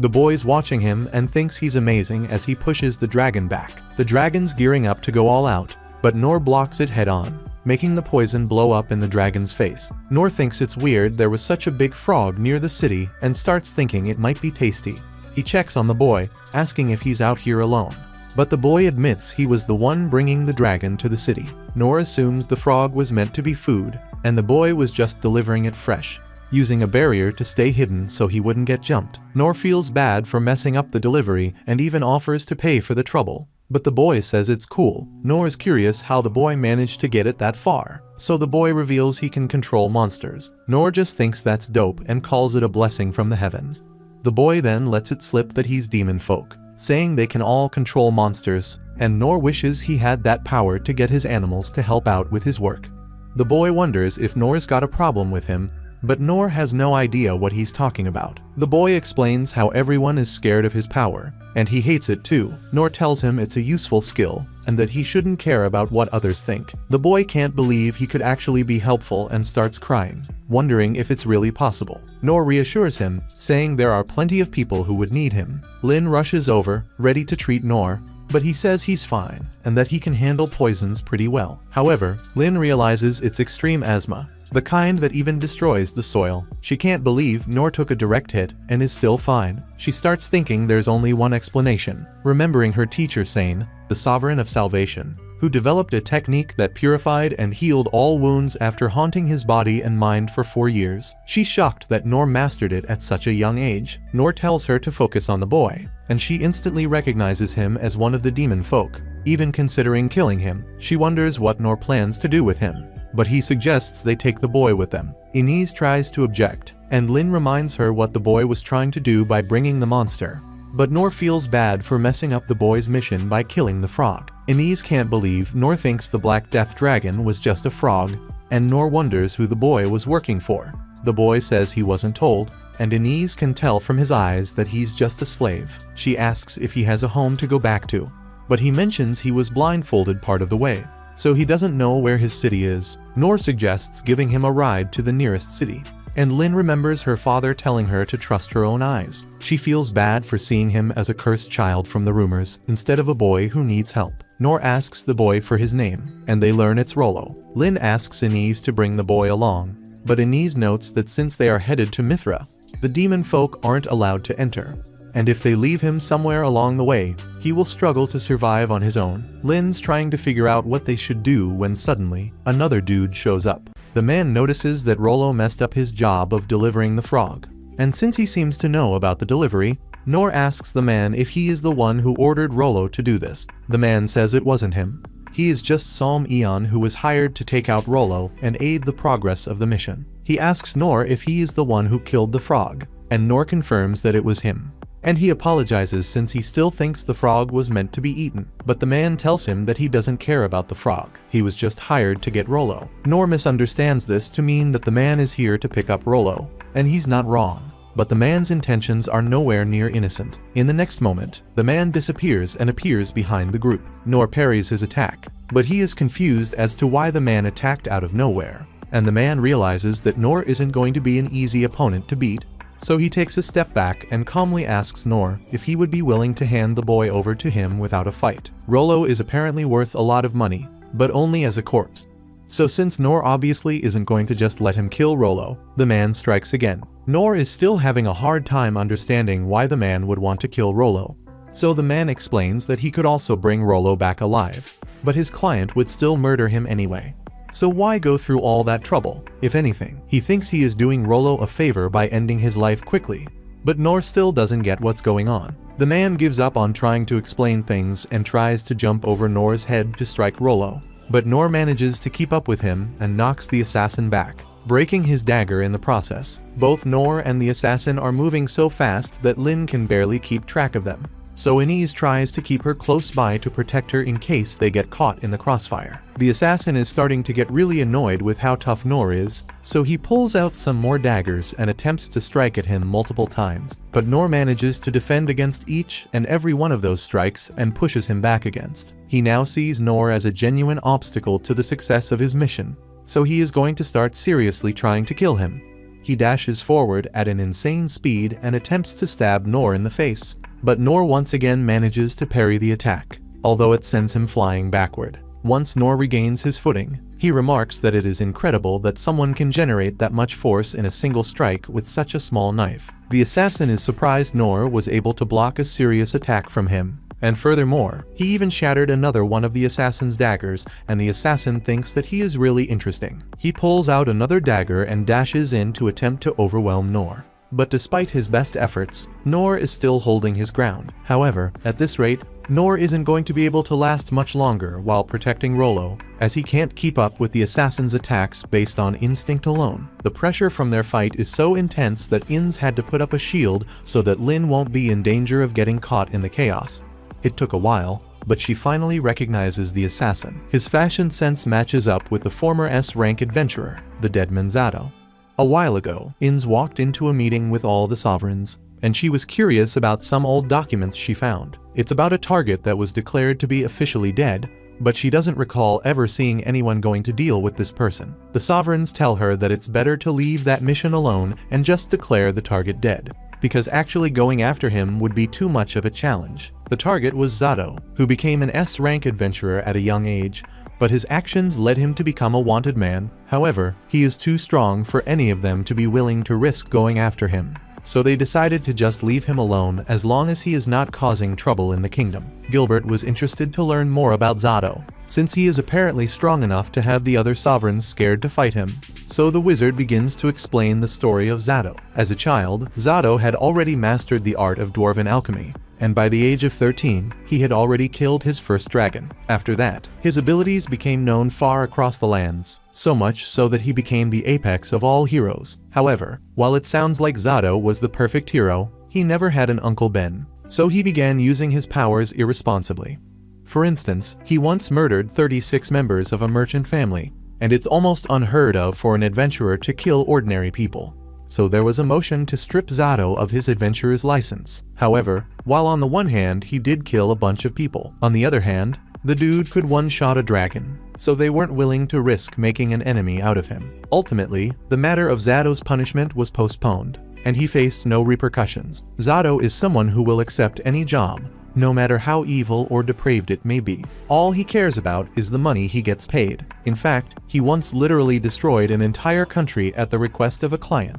The boy's watching him and thinks he's amazing as he pushes the dragon back. The dragon's gearing up to go all out, but Nor blocks it head on, making the poison blow up in the dragon's face. Nor thinks it's weird there was such a big frog near the city and starts thinking it might be tasty. He checks on the boy, asking if he's out here alone. But the boy admits he was the one bringing the dragon to the city. Nor assumes the frog was meant to be food, and the boy was just delivering it fresh, using a barrier to stay hidden so he wouldn't get jumped. Nor feels bad for messing up the delivery and even offers to pay for the trouble. But the boy says it's cool. Nor is curious how the boy managed to get it that far, so the boy reveals he can control monsters. Nor just thinks that's dope and calls it a blessing from the heavens. The boy then lets it slip that he's demon folk, saying they can all control monsters, and Nor wishes he had that power to get his animals to help out with his work. The boy wonders if Nor's got a problem with him, but Nor has no idea what he's talking about. The boy explains how everyone is scared of his power, and he hates it too. Nor tells him it's a useful skill, and that he shouldn't care about what others think. The boy can't believe he could actually be helpful and starts crying, wondering if it's really possible. Nor reassures him, saying there are plenty of people who would need him. Lin rushes over, ready to treat Nor, but he says he's fine, and that he can handle poisons pretty well. However, Lin realizes it's extreme asthma, the kind that even destroys the soil. She can't believe Nor took a direct hit and is still fine. She starts thinking there's only one explanation, remembering her teacher Sane, the Sovereign of Salvation, who developed a technique that purified and healed all wounds after haunting his body and mind for 4 years. She's shocked that Nor mastered it at such a young age. Nor tells her to focus on the boy, and she instantly recognizes him as one of the demon folk, even considering killing him. She wonders what Nor plans to do with him, but he suggests they take the boy with them. Inez tries to object, and Lin reminds her what the boy was trying to do by bringing the monster. But Nor feels bad for messing up the boy's mission by killing the frog. Inez can't believe Nor thinks the Black Death Dragon was just a frog, and Nor wonders who the boy was working for. The boy says he wasn't told, and Inez can tell from his eyes that he's just a slave. She asks if he has a home to go back to, but he mentions he was blindfolded part of the way, so he doesn't know where his city is. Nor suggests giving him a ride to the nearest city, and Lin remembers her father telling her to trust her own eyes. She feels bad for seeing him as a cursed child from the rumors, instead of a boy who needs help. Nor asks the boy for his name, and they learn it's Rollo. Lin asks Inez to bring the boy along, but Inez notes that since they are headed to Mithra, the demon folk aren't allowed to enter, and if they leave him somewhere along the way, he will struggle to survive on his own. Lin's trying to figure out what they should do when suddenly, another dude shows up. The man notices that Rollo messed up his job of delivering the frog, and since he seems to know about the delivery, Nor asks the man if he is the one who ordered Rollo to do this. The man says it wasn't him. He is just Psalm Eon who was hired to take out Rollo and aid the progress of the mission. He asks Nor if he is the one who killed the frog, and Nor confirms that it was him. And he apologizes since he still thinks the frog was meant to be eaten. But the man tells him that he doesn't care about the frog. He was just hired to get Rollo. Nor misunderstands this to mean that the man is here to pick up Rollo, and he's not wrong. But the man's intentions are nowhere near innocent. In the next moment, the man disappears and appears behind the group. Nor parries his attack, but he is confused as to why the man attacked out of nowhere. And the man realizes that Nor isn't going to be an easy opponent to beat, so he takes a step back and calmly asks Nor if he would be willing to hand the boy over to him without a fight. Rollo is apparently worth a lot of money, but only as a corpse. So since Nor obviously isn't going to just let him kill Rollo, the man strikes again. Nor is still having a hard time understanding why the man would want to kill Rollo. So the man explains that he could also bring Rollo back alive, but his client would still murder him anyway. So why go through all that trouble? If anything, he thinks he is doing Rollo a favor by ending his life quickly. But Nor still doesn't get what's going on. The man gives up on trying to explain things and tries to jump over Nor's head to strike Rollo. But Nor manages to keep up with him and knocks the assassin back. breaking his dagger in the process. Both Nor and the assassin are moving so fast that Lin can barely keep track of them. So Inez tries to keep her close by to protect her in case they get caught in the crossfire. The assassin is starting to get really annoyed with how tough Nor is, so he pulls out some more daggers and attempts to strike at him multiple times. But Nor manages to defend against each and every one of those strikes and pushes him back against. He now sees Nor as a genuine obstacle to the success of his mission, so he is going to start seriously trying to kill him. He dashes forward at an insane speed and attempts to stab Nor in the face. But Nor once again manages to parry the attack, although it sends him flying backward. Once Nor regains his footing, he remarks that it is incredible that someone can generate that much force in a single strike with such a small knife. The assassin is surprised Nor was able to block a serious attack from him, and furthermore, he even shattered another one of the assassin's daggers, and the assassin thinks that he is really interesting. He pulls out another dagger and dashes in to attempt to overwhelm Nor. But despite his best efforts, Nor is still holding his ground. However, at this rate, Nor isn't going to be able to last much longer while protecting Rollo, as he can't keep up with the assassin's attacks based on instinct alone. The pressure from their fight is so intense that Inz had to put up a shield so that Lin won't be in danger of getting caught in the chaos. It took a while, but she finally recognizes the assassin. His fashion sense matches up with the former S-rank adventurer, the deadman Zato. A while ago, Inz walked into a meeting with all the sovereigns, and she was curious about some old documents she found. It's about a target that was declared to be officially dead, but she doesn't recall ever seeing anyone going to deal with this person. The sovereigns tell her that it's better to leave that mission alone and just declare the target dead, because actually going after him would be too much of a challenge. The target was Zato, who became an S-rank adventurer at a young age, but his actions led him to become a wanted man. However, he is too strong for any of them to be willing to risk going after him. So they decided to just leave him alone as long as he is not causing trouble in the kingdom. Gilbert was interested to learn more about Zato, since he is apparently strong enough to have the other sovereigns scared to fight him. So the wizard begins to explain the story of Zato. As a child, Zato had already mastered the art of dwarven alchemy, and by the age of 13, he had already killed his first dragon. After that, his abilities became known far across the lands, so much so that he became the apex of all heroes. However, while it sounds like Zato was the perfect hero, he never had an Uncle Ben, so he began using his powers irresponsibly. For instance, he once murdered 36 members of a merchant family, and it's almost unheard of for an adventurer to kill ordinary people. So there was a motion to strip Zato of his adventurer's license. However, while on the one hand he did kill a bunch of people, on the other hand, the dude could one-shot a dragon, so they weren't willing to risk making an enemy out of him. Ultimately, the matter of Zato's punishment was postponed, and he faced no repercussions. Zato is someone who will accept any job, no matter how evil or depraved it may be. All he cares about is the money he gets paid. In fact, he once literally destroyed an entire country at the request of a client.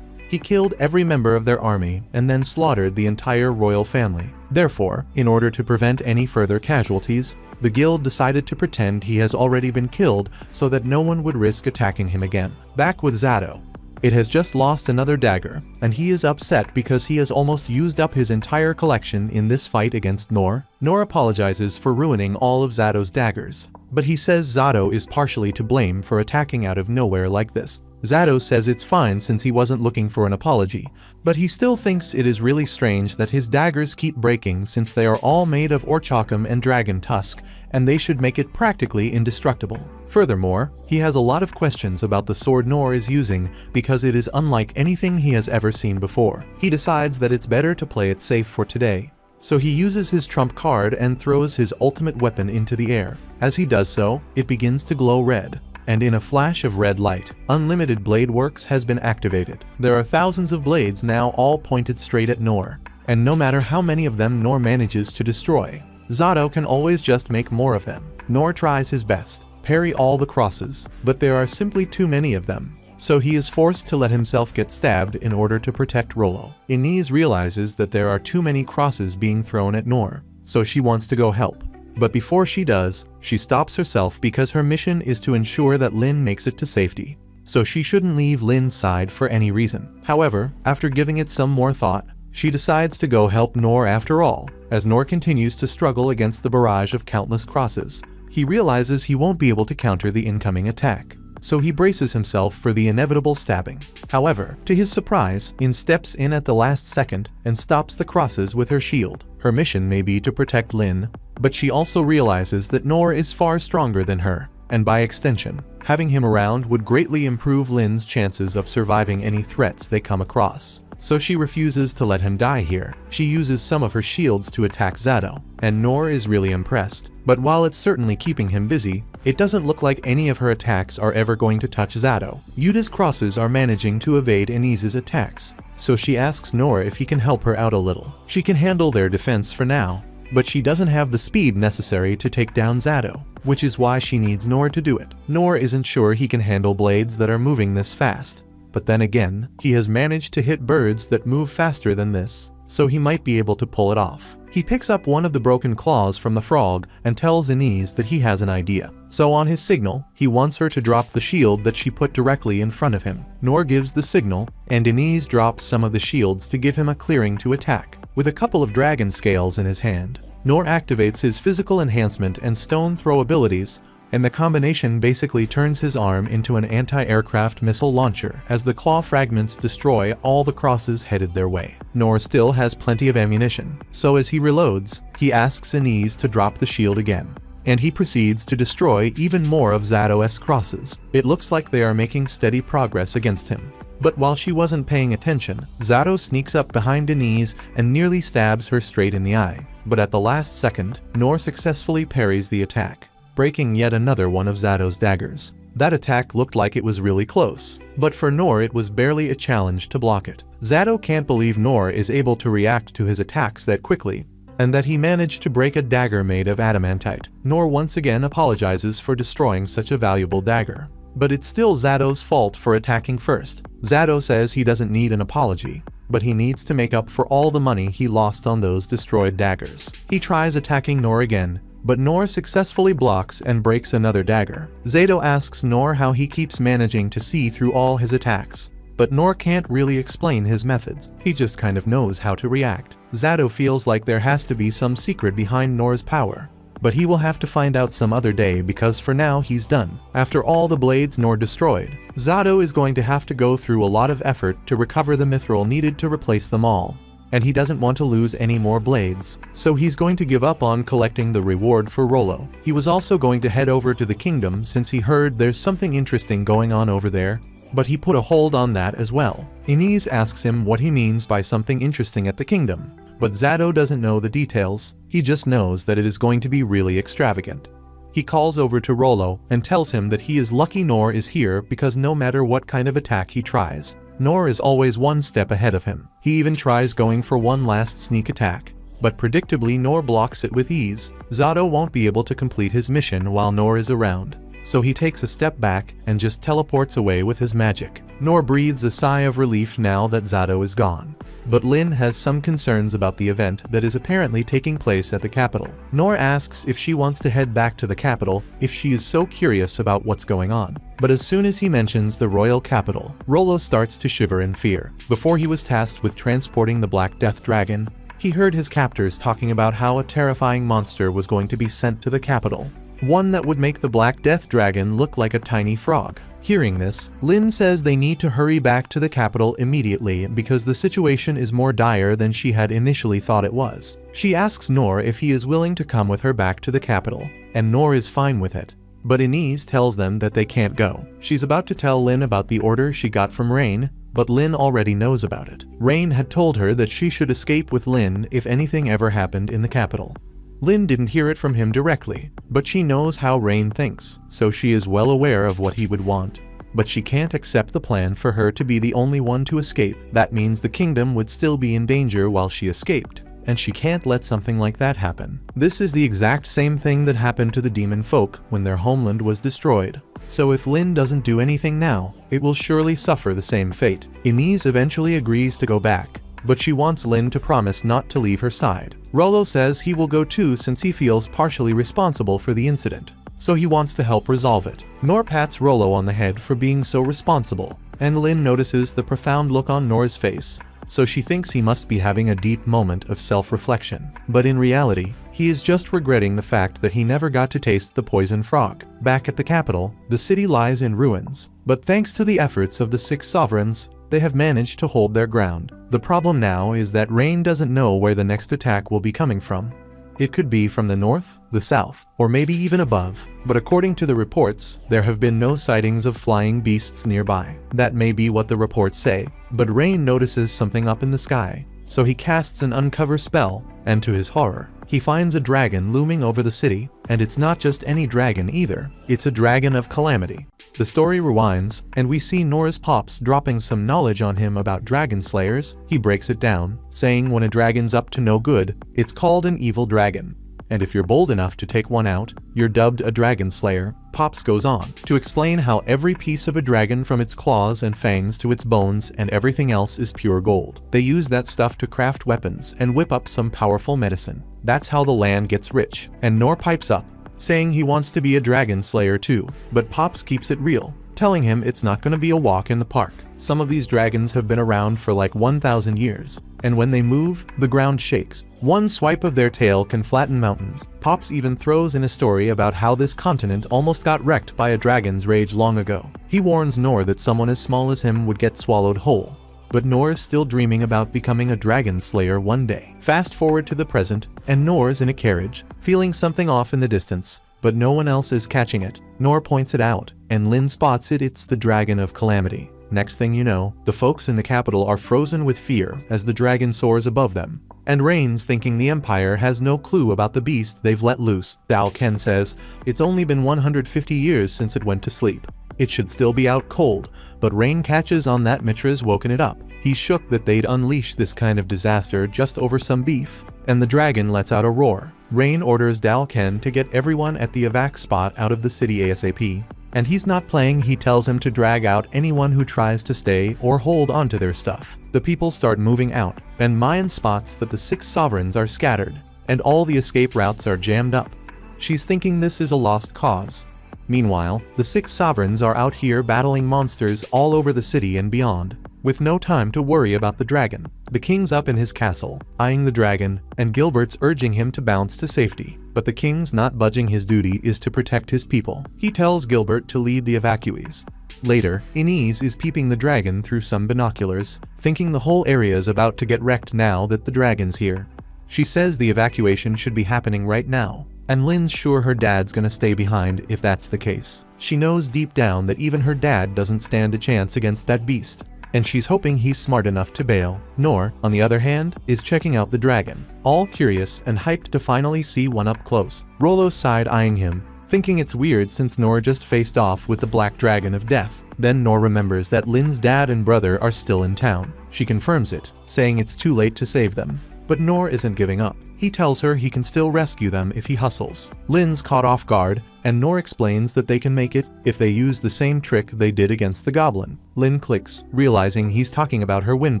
He killed every member of their army and then slaughtered the entire royal family. Therefore, in order to prevent any further casualties, the guild decided to pretend he has already been killed so that no one would risk attacking him again. Back with Zato. It has just lost another dagger, and he is upset because he has almost used up his entire collection in this fight against Nor. Nor apologizes for ruining all of Zato's daggers, but he says Zato is partially to blame for attacking out of nowhere like this. Zato says it's fine since he wasn't looking for an apology, but he still thinks it is really strange that his daggers keep breaking since they are all made of orchocum and dragon tusk, and they should make it practically indestructible. Furthermore, he has a lot of questions about the sword Nor is using because it is unlike anything he has ever seen before. He decides that it's better to play it safe for today. So he uses his trump card and throws his ultimate weapon into the air. As he does so, it begins to glow red. And in a flash of red light, Unlimited Blade Works has been activated. There are thousands of blades now all pointed straight at Nor, and no matter how many of them Nor manages to destroy, Zato can always just make more of them. Nor tries his best, parry all the crosses, but there are simply too many of them, so he is forced to let himself get stabbed in order to protect Rollo. Inez realizes that there are too many crosses being thrown at Nor, so she wants to go help. But before she does, she stops herself because her mission is to ensure that Lin makes it to safety, so she shouldn't leave Lin's side for any reason. However, after giving it some more thought, she decides to go help Nor after all. As Nor continues to struggle against the barrage of countless crosses, he realizes he won't be able to counter the incoming attack. so he braces himself for the inevitable stabbing. However, to his surprise, In steps in at the last second and stops the crosses with her shield. Her mission may be to protect Lin, but she also realizes that Nor is far stronger than her, and by extension, having him around would greatly improve Lin's chances of surviving any threats they come across. So she refuses to let him die here. She uses some of her shields to attack Zato, and Nor is really impressed. But while it's certainly keeping him busy, it doesn't look like any of her attacks are ever going to touch Zato. Yuta's crosses are managing to evade Enise's attacks, so she asks Nor if he can help her out a little. She can handle their defense for now, but she doesn't have the speed necessary to take down Zato, which is why she needs Nor to do it. Nor isn't sure he can handle blades that are moving this fast. But then again, he has managed to hit birds that move faster than this, so he might be able to pull it off. He picks up one of the broken claws from the frog and tells Inez that he has an idea. So on his signal, he wants her to drop the shield that she put directly in front of him. Nor gives the signal, and Inez drops some of the shields to give him a clearing to attack. With a couple of dragon scales in his hand, Nor activates his physical enhancement and stone throw abilities, and the combination basically turns his arm into an anti-aircraft missile launcher as the claw fragments destroy all the crosses headed their way. Nor still has plenty of ammunition, so as he reloads, he asks Inez to drop the shield again, and he proceeds to destroy even more of Zato's crosses. It looks like they are making steady progress against him. But while she wasn't paying attention, Zato sneaks up behind Inez and nearly stabs her straight in the eye. But at the last second, Nor successfully parries the attack, breaking yet another one of Zato's daggers. That attack looked like it was really close, but for Nor it was barely a challenge to block it. Zato can't believe Nor is able to react to his attacks that quickly, and that he managed to break a dagger made of adamantite. Nor once again apologizes for destroying such a valuable dagger. But it's still Zato's fault for attacking first. Zato says he doesn't need an apology, but he needs to make up for all the money he lost on those destroyed daggers. He tries attacking Nor again, but Nor successfully blocks and breaks another dagger. Zato asks Nor how he keeps managing to see through all his attacks, but Nor can't really explain his methods. He just kind of knows how to react. Zato feels like there has to be some secret behind Nor's power, but he will have to find out some other day because for now he's done. After all the blades Nor destroyed, Zato is going to have to go through a lot of effort to recover the mithril needed to replace them all, and he doesn't want to lose any more blades, so he's going to give up on collecting the reward for Rollo. He was also going to head over to the kingdom since he heard there's something interesting going on over there, but he put a hold on that as well. Inez asks him what he means by something interesting at the kingdom, but Zato doesn't know the details. He just knows that it is going to be really extravagant. He calls over to Rollo and tells him that he is lucky Nor is here because no matter what kind of attack he tries, Nor is always one step ahead of him. He even tries going for one last sneak attack, but predictably Nor blocks it with ease. Zato won't be able to complete his mission while Nor is around, so he takes a step back and just teleports away with his magic. Nor breathes a sigh of relief now that Zato is gone. But Lin has some concerns about the event that is apparently taking place at the capital. Nor asks if she wants to head back to the capital if she is so curious about what's going on. But as soon as he mentions the royal capital, Rollo starts to shiver in fear. Before he was tasked with transporting the Black Death Dragon, he heard his captors talking about how a terrifying monster was going to be sent to the capital, one that would make the Black Death Dragon look like a tiny frog. Hearing this, Lin says they need to hurry back to the capital immediately because the situation is more dire than she had initially thought it was. She asks Nor if he is willing to come with her back to the capital, and Nor is fine with it. But Inez tells them that they can't go. She's about to tell Lin about the order she got from Rain, but Lin already knows about it. Rain had told her that she should escape with Lin if anything ever happened in the capital. Lin didn't hear it from him directly, but she knows how Rain thinks, so she is well aware of what he would want. But she can't accept the plan for her to be the only one to escape. That means the kingdom would still be in danger while she escaped, and she can't let something like that happen. This is the exact same thing that happened to the demon folk when their homeland was destroyed. So if Lin doesn't do anything now, it will surely suffer the same fate. Inez eventually agrees to go back, but she wants Lin to promise not to leave her side. Rollo says he will go too since he feels partially responsible for the incident, so he wants to help resolve it. Nor pats Rollo on the head for being so responsible, and Lin notices the profound look on Nor's face, so she thinks he must be having a deep moment of self-reflection. But in reality, he He is just regretting the fact that he never got to taste the poison frog. Back at the capital, the city lies in ruins, but thanks to the efforts of the 6 sovereigns, they have managed to hold their ground. The problem now is that Rain doesn't know where the next attack will be coming from. It could be from the north, the south, or maybe even above, but according to the reports, there have been no sightings of flying beasts nearby. That may be what the reports say, but Rain notices something up in the sky, so he casts an uncover spell, and to his horror, he finds a dragon looming over the city, and it's not just any dragon either, it's a dragon of calamity. The story rewinds, and we see Nora's Pops dropping some knowledge on him about dragon slayers. He breaks it down, saying when a dragon's up to no good, it's called an evil dragon. And if you're bold enough to take one out, you're dubbed a dragon slayer. Pops goes on to explain how every piece of a dragon from its claws and fangs to its bones and everything else is pure gold. They use that stuff to craft weapons and whip up some powerful medicine. That's how the land gets rich. And Nor pipes up, saying he wants to be a dragon slayer too, but Pops keeps it real, telling him it's not going to be a walk in the park. Some of these dragons have been around for like 1,000 years, and when they move, the ground shakes. One swipe of their tail can flatten mountains. Pops even throws in a story about how this continent almost got wrecked by a dragon's rage long ago. He warns Nor that someone as small as him would get swallowed whole. But Nor is still dreaming about becoming a dragon slayer one day. Fast forward to the present, and Nor's in a carriage, feeling something off in the distance, but no one else is catching it. Nor points it out, and Lin spots it. It's the dragon of calamity. Next thing you know, the folks in the capital are frozen with fear as the dragon soars above them. And Rain's thinking the Empire has no clue about the beast they've let loose. Dao Ken says, it's only been 150 years since it went to sleep. It should still be out cold, but Rain catches on that Mitra's woken it up. He's shook that they'd unleash this kind of disaster just over some beef, and the dragon lets out a roar. Rain orders Dao Ken to get everyone at the evac spot out of the city ASAP, and he's not playing. He tells him to drag out anyone who tries to stay or hold onto their stuff. The people start moving out, and Mayan spots that the 6 sovereigns are scattered, and all the escape routes are jammed up. She's thinking this is a lost cause. Meanwhile, the 6 sovereigns are out here battling monsters all over the city and beyond, with no time to worry about the dragon. The king's up in his castle, eyeing the dragon, and Gilbert's urging him to bounce to safety. But the king's not budging. His duty is to protect his people. He tells Gilbert to lead the evacuees. Later, Inez is peeping the dragon through some binoculars, thinking the whole area's about to get wrecked now that the dragon's here. She says the evacuation should be happening right now, and Lin's sure her dad's gonna stay behind if that's the case. She knows deep down that even her dad doesn't stand a chance against that beast, and she's hoping he's smart enough to bail. Nor, on the other hand, is checking out the dragon, all curious and hyped to finally see one up close. Rollo's side-eyeing him, thinking it's weird since Nor just faced off with the black dragon of death. Then Nor remembers that Lin's dad and brother are still in town. She confirms it, saying it's too late to save them. But Nor isn't giving up. He tells her he can still rescue them if he hustles. Lin's caught off guard, and Nor explains that they can make it if they use the same trick they did against the goblin. Lin clicks, realizing he's talking about her wind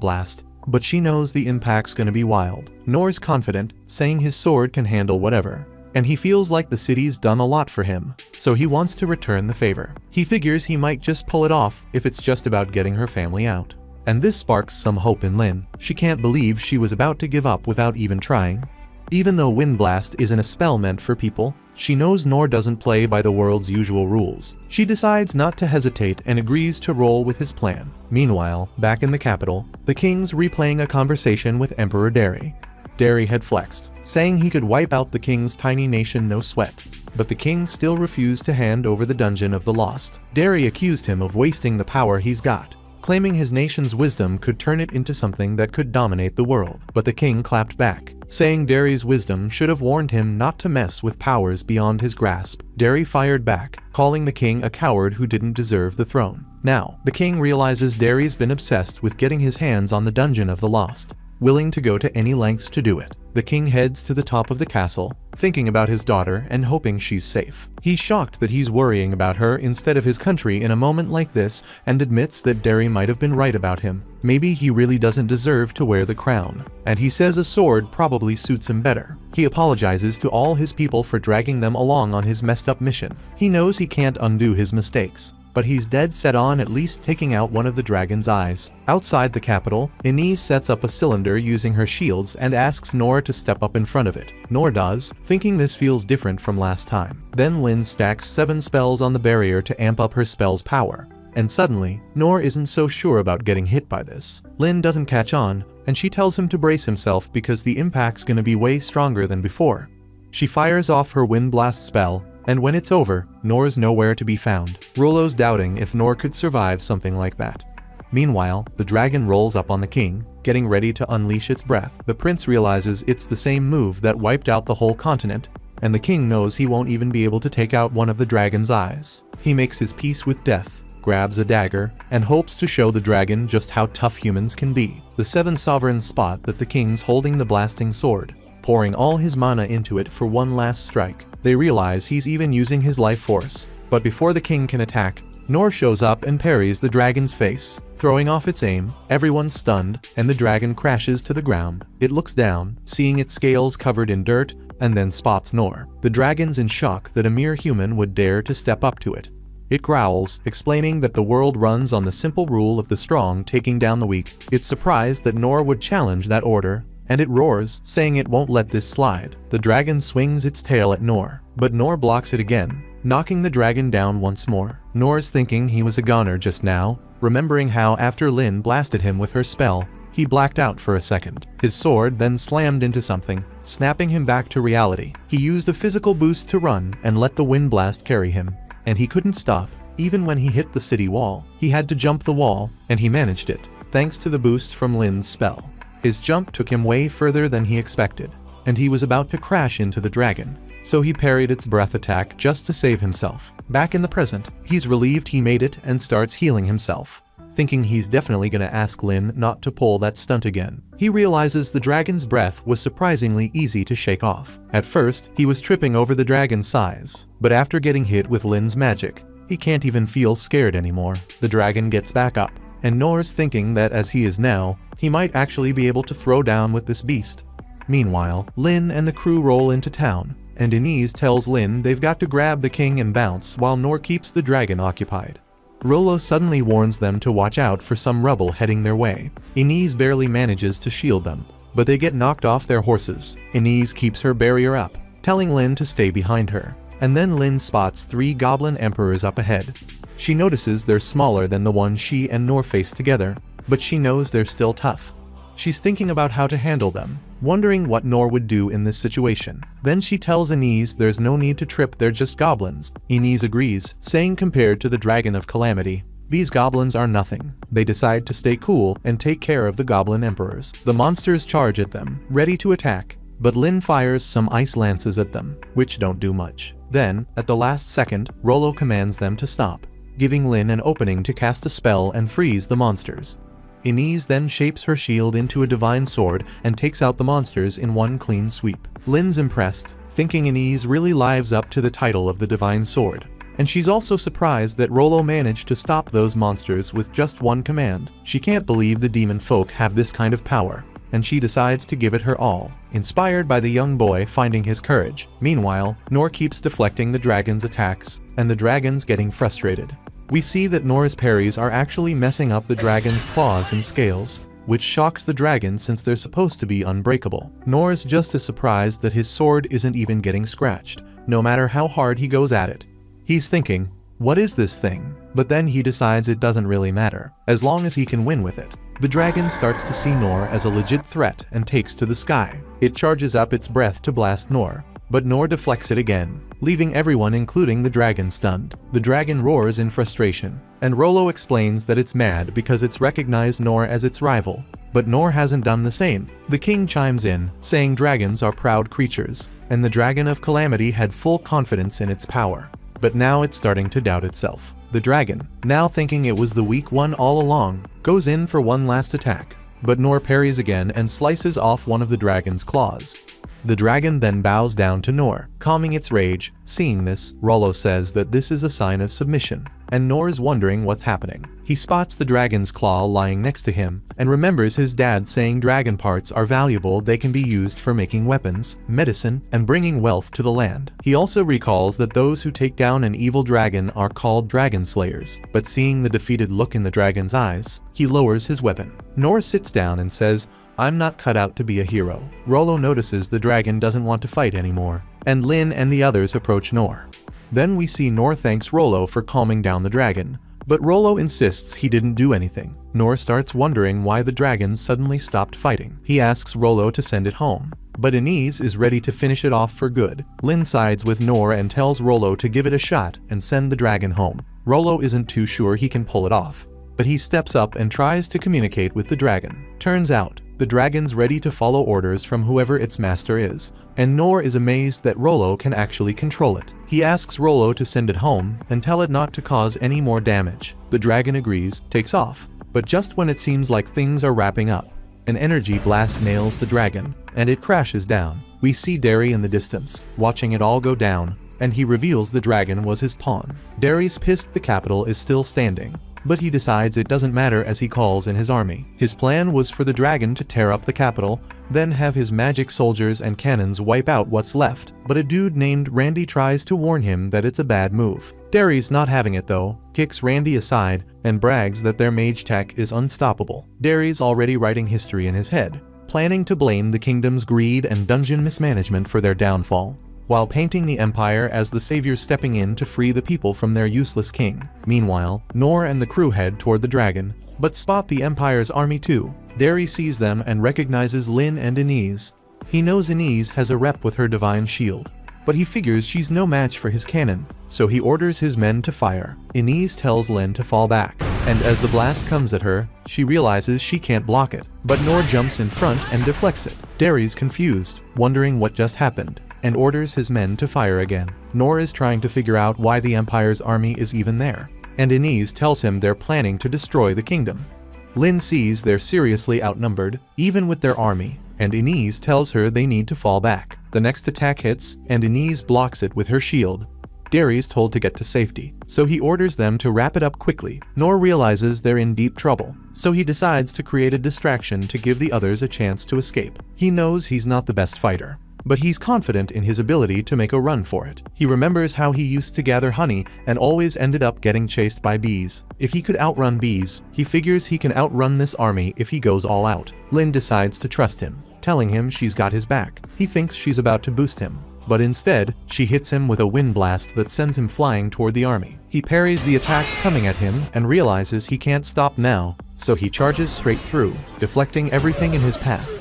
blast, but she knows the impact's gonna be wild. Nor's confident, saying his sword can handle whatever, and he feels like the city's done a lot for him, so he wants to return the favor. He figures he might just pull it off if it's just about getting her family out. And this sparks some hope in Lin. She can't believe she was about to give up without even trying. Even though Wind Blast isn't a spell meant for people, she knows Nor doesn't play by the world's usual rules. She decides not to hesitate and agrees to roll with his plan. Meanwhile, back in the capital, the king's replaying a conversation with Emperor Derry. Derry had flexed, saying he could wipe out the king's tiny nation no sweat. But the king still refused to hand over the Dungeon of the Lost. Derry accused him of wasting the power he's got, claiming his nation's wisdom could turn it into something that could dominate the world. But the king clapped back, saying Derry's wisdom should have warned him not to mess with powers beyond his grasp. Derry fired back, calling the king a coward who didn't deserve the throne. Now, the king realizes Derry's been obsessed with getting his hands on the Dungeon of the Lost, willing to go to any lengths to do it. The king heads to the top of the castle, thinking about his daughter and hoping she's safe. He's shocked that he's worrying about her instead of his country in a moment like this, and admits that Derry might have been right about him. Maybe he really doesn't deserve to wear the crown, and he says a sword probably suits him better. He apologizes to all his people for dragging them along on his messed up mission. He knows he can't undo his mistakes, but he's dead set on at least taking out one of the dragon's eyes. Outside the capital, Inez sets up a cylinder using her shields and asks Nor to step up in front of it. Nor does, thinking this feels different from last time. Then Lin stacks 7 spells on the barrier to amp up her spell's power. And suddenly, Nor isn't so sure about getting hit by this. Lin doesn't catch on, and she tells him to brace himself because the impact's gonna be way stronger than before. She fires off her Wind Blast spell, and when it's over, Nor's nowhere to be found. Rollo's doubting if Nor could survive something like that. Meanwhile, the dragon rolls up on the king, getting ready to unleash its breath. The prince realizes it's the same move that wiped out the whole continent, and the king knows he won't even be able to take out one of the dragon's eyes. He makes his peace with death, grabs a dagger, and hopes to show the dragon just how tough humans can be. The 7 sovereigns spot that the king's holding the blasting sword, pouring all his mana into it for one last strike. They realize he's even using his life force, but before the king can attack, Nor shows up and parries the dragon's face, throwing off its aim. Everyone's stunned, and the dragon crashes to the ground. It looks down, seeing its scales covered in dirt, and then spots Nor. The dragon's in shock that a mere human would dare to step up to it. It growls, explaining that the world runs on the simple rule of the strong taking down the weak. It's surprised that Nor would challenge that order, and it roars, saying it won't let this slide. The dragon swings its tail at Nor, but Nor blocks it again, knocking the dragon down once more. Nor's thinking he was a goner just now, remembering how after Lin blasted him with her spell, he blacked out for a second. His sword then slammed into something, snapping him back to reality. He used a physical boost to run and let the wind blast carry him, and he couldn't stop. Even when he hit the city wall, he had to jump the wall, and he managed it, thanks to the boost from Lin's spell. His jump took him way further than he expected, and he was about to crash into the dragon, so he parried its breath attack just to save himself. Back in the present, he's relieved he made it and starts healing himself, thinking he's definitely gonna ask Lin not to pull that stunt again. He realizes the dragon's breath was surprisingly easy to shake off. At first, he was tripping over the dragon's size, but after getting hit with Lin's magic, he can't even feel scared anymore. The dragon gets back up, and Nor's thinking that as he is now, he might actually be able to throw down with this beast. Meanwhile, Lin and the crew roll into town, and Inez tells Lin they've got to grab the king and bounce while Nor keeps the dragon occupied. Rollo suddenly warns them to watch out for some rubble heading their way. Inez barely manages to shield them, but they get knocked off their horses. Inez keeps her barrier up, telling Lin to stay behind her, and then Lin spots 3 goblin emperors up ahead. She notices they're smaller than the one she and Nor face together, but she knows they're still tough. She's thinking about how to handle them, wondering what Nor would do in this situation. Then she tells Inez there's no need to trip, they're just goblins. Inez agrees, saying compared to the Dragon of Calamity, these goblins are nothing. They decide to stay cool and take care of the goblin emperors. The monsters charge at them, ready to attack, but Lin fires some ice lances at them, which don't do much. Then, at the last second, Rollo commands them to stop, giving Lin an opening to cast a spell and freeze the monsters. Inez then shapes her shield into a divine sword and takes out the monsters in one clean sweep. Lin's impressed, thinking Inez really lives up to the title of the divine sword. And she's also surprised that Rollo managed to stop those monsters with just one command. She can't believe the demon folk have this kind of power, and she decides to give it her all, inspired by the young boy finding his courage. Meanwhile, Nor keeps deflecting the dragon's attacks, and the dragon's getting frustrated. We see that Nor's parries are actually messing up the dragon's claws and scales, which shocks the dragon since they're supposed to be unbreakable. Nor's just as surprised that his sword isn't even getting scratched, no matter how hard he goes at it. He's thinking, what is this thing? But then he decides it doesn't really matter, as long as he can win with it. The dragon starts to see Nor as a legit threat and takes to the sky. It charges up its breath to blast Nor, but Nor deflects it again, leaving everyone including the dragon stunned. The dragon roars in frustration, and Rollo explains that it's mad because it's recognized Nor as its rival, but Nor hasn't done the same. The king chimes in, saying dragons are proud creatures, and the Dragon of Calamity had full confidence in its power. But now it's starting to doubt itself. The dragon, now thinking it was the weak one all along, goes in for one last attack, but Nor parries again and slices off one of the dragon's claws. The dragon then bows down to Nor, calming its rage. Seeing this, Rollo says that this is a sign of submission, and Nor is wondering what's happening. He spots the dragon's claw lying next to him, and remembers his dad saying dragon parts are valuable, they can be used for making weapons, medicine, and bringing wealth to the land. He also recalls that those who take down an evil dragon are called dragon slayers, but seeing the defeated look in the dragon's eyes, he lowers his weapon. Nor sits down and says, "I'm not cut out to be a hero." Rollo notices the dragon doesn't want to fight anymore, and Lin and the others approach Nor. Then we see Nor thanks Rollo for calming down the dragon, but Rollo insists he didn't do anything. Nor starts wondering why the dragon suddenly stopped fighting. He asks Rollo to send it home, but Inez is ready to finish it off for good. Lin sides with Nor and tells Rollo to give it a shot and send the dragon home. Rollo isn't too sure he can pull it off, but he steps up and tries to communicate with the dragon. Turns out, the dragon's ready to follow orders from whoever its master is, and Nor is amazed that Rollo can actually control it. He asks Rollo to send it home and tell it not to cause any more damage. The dragon agrees, takes off, but just when it seems like things are wrapping up, an energy blast nails the dragon, and it crashes down. We see Derry in the distance, watching it all go down, and he reveals the dragon was his pawn. Derry's pissed the capital is still standing, but he decides it doesn't matter as he calls in his army. His plan was for the dragon to tear up the capital, then have his magic soldiers and cannons wipe out what's left, but a dude named Randy tries to warn him that it's a bad move. Derry's not having it though, kicks Randy aside, and brags that their mage tech is unstoppable. Derry's already writing history in his head, planning to blame the kingdom's greed and dungeon mismanagement for their downfall, while painting the Empire as the saviors stepping in to free the people from their useless king. Meanwhile, Nor and the crew head toward the dragon, but spot the Empire's army too. Derry sees them and recognizes Lin and Inez. He knows Inez has a rep with her divine shield, but he figures she's no match for his cannon, so he orders his men to fire. Inez tells Lin to fall back, and as the blast comes at her, she realizes she can't block it, but Nor jumps in front and deflects it. Derry's confused, wondering what just happened, and orders his men to fire again. Nor is trying to figure out why the Empire's army is even there, and Inez tells him they're planning to destroy the kingdom. Lin sees they're seriously outnumbered, even with their army, and Inez tells her they need to fall back. The next attack hits, and Inez blocks it with her shield. Derry's told to get to safety, so he orders them to wrap it up quickly. Nor realizes they're in deep trouble, so he decides to create a distraction to give the others a chance to escape. He knows he's not the best fighter, but he's confident in his ability to make a run for it. He remembers how he used to gather honey and always ended up getting chased by bees. If he could outrun bees, he figures he can outrun this army if he goes all out. Lin decides to trust him, telling him she's got his back. He thinks she's about to boost him, but instead, she hits him with a wind blast that sends him flying toward the army. He parries the attacks coming at him and realizes he can't stop now, so he charges straight through, deflecting everything in his path.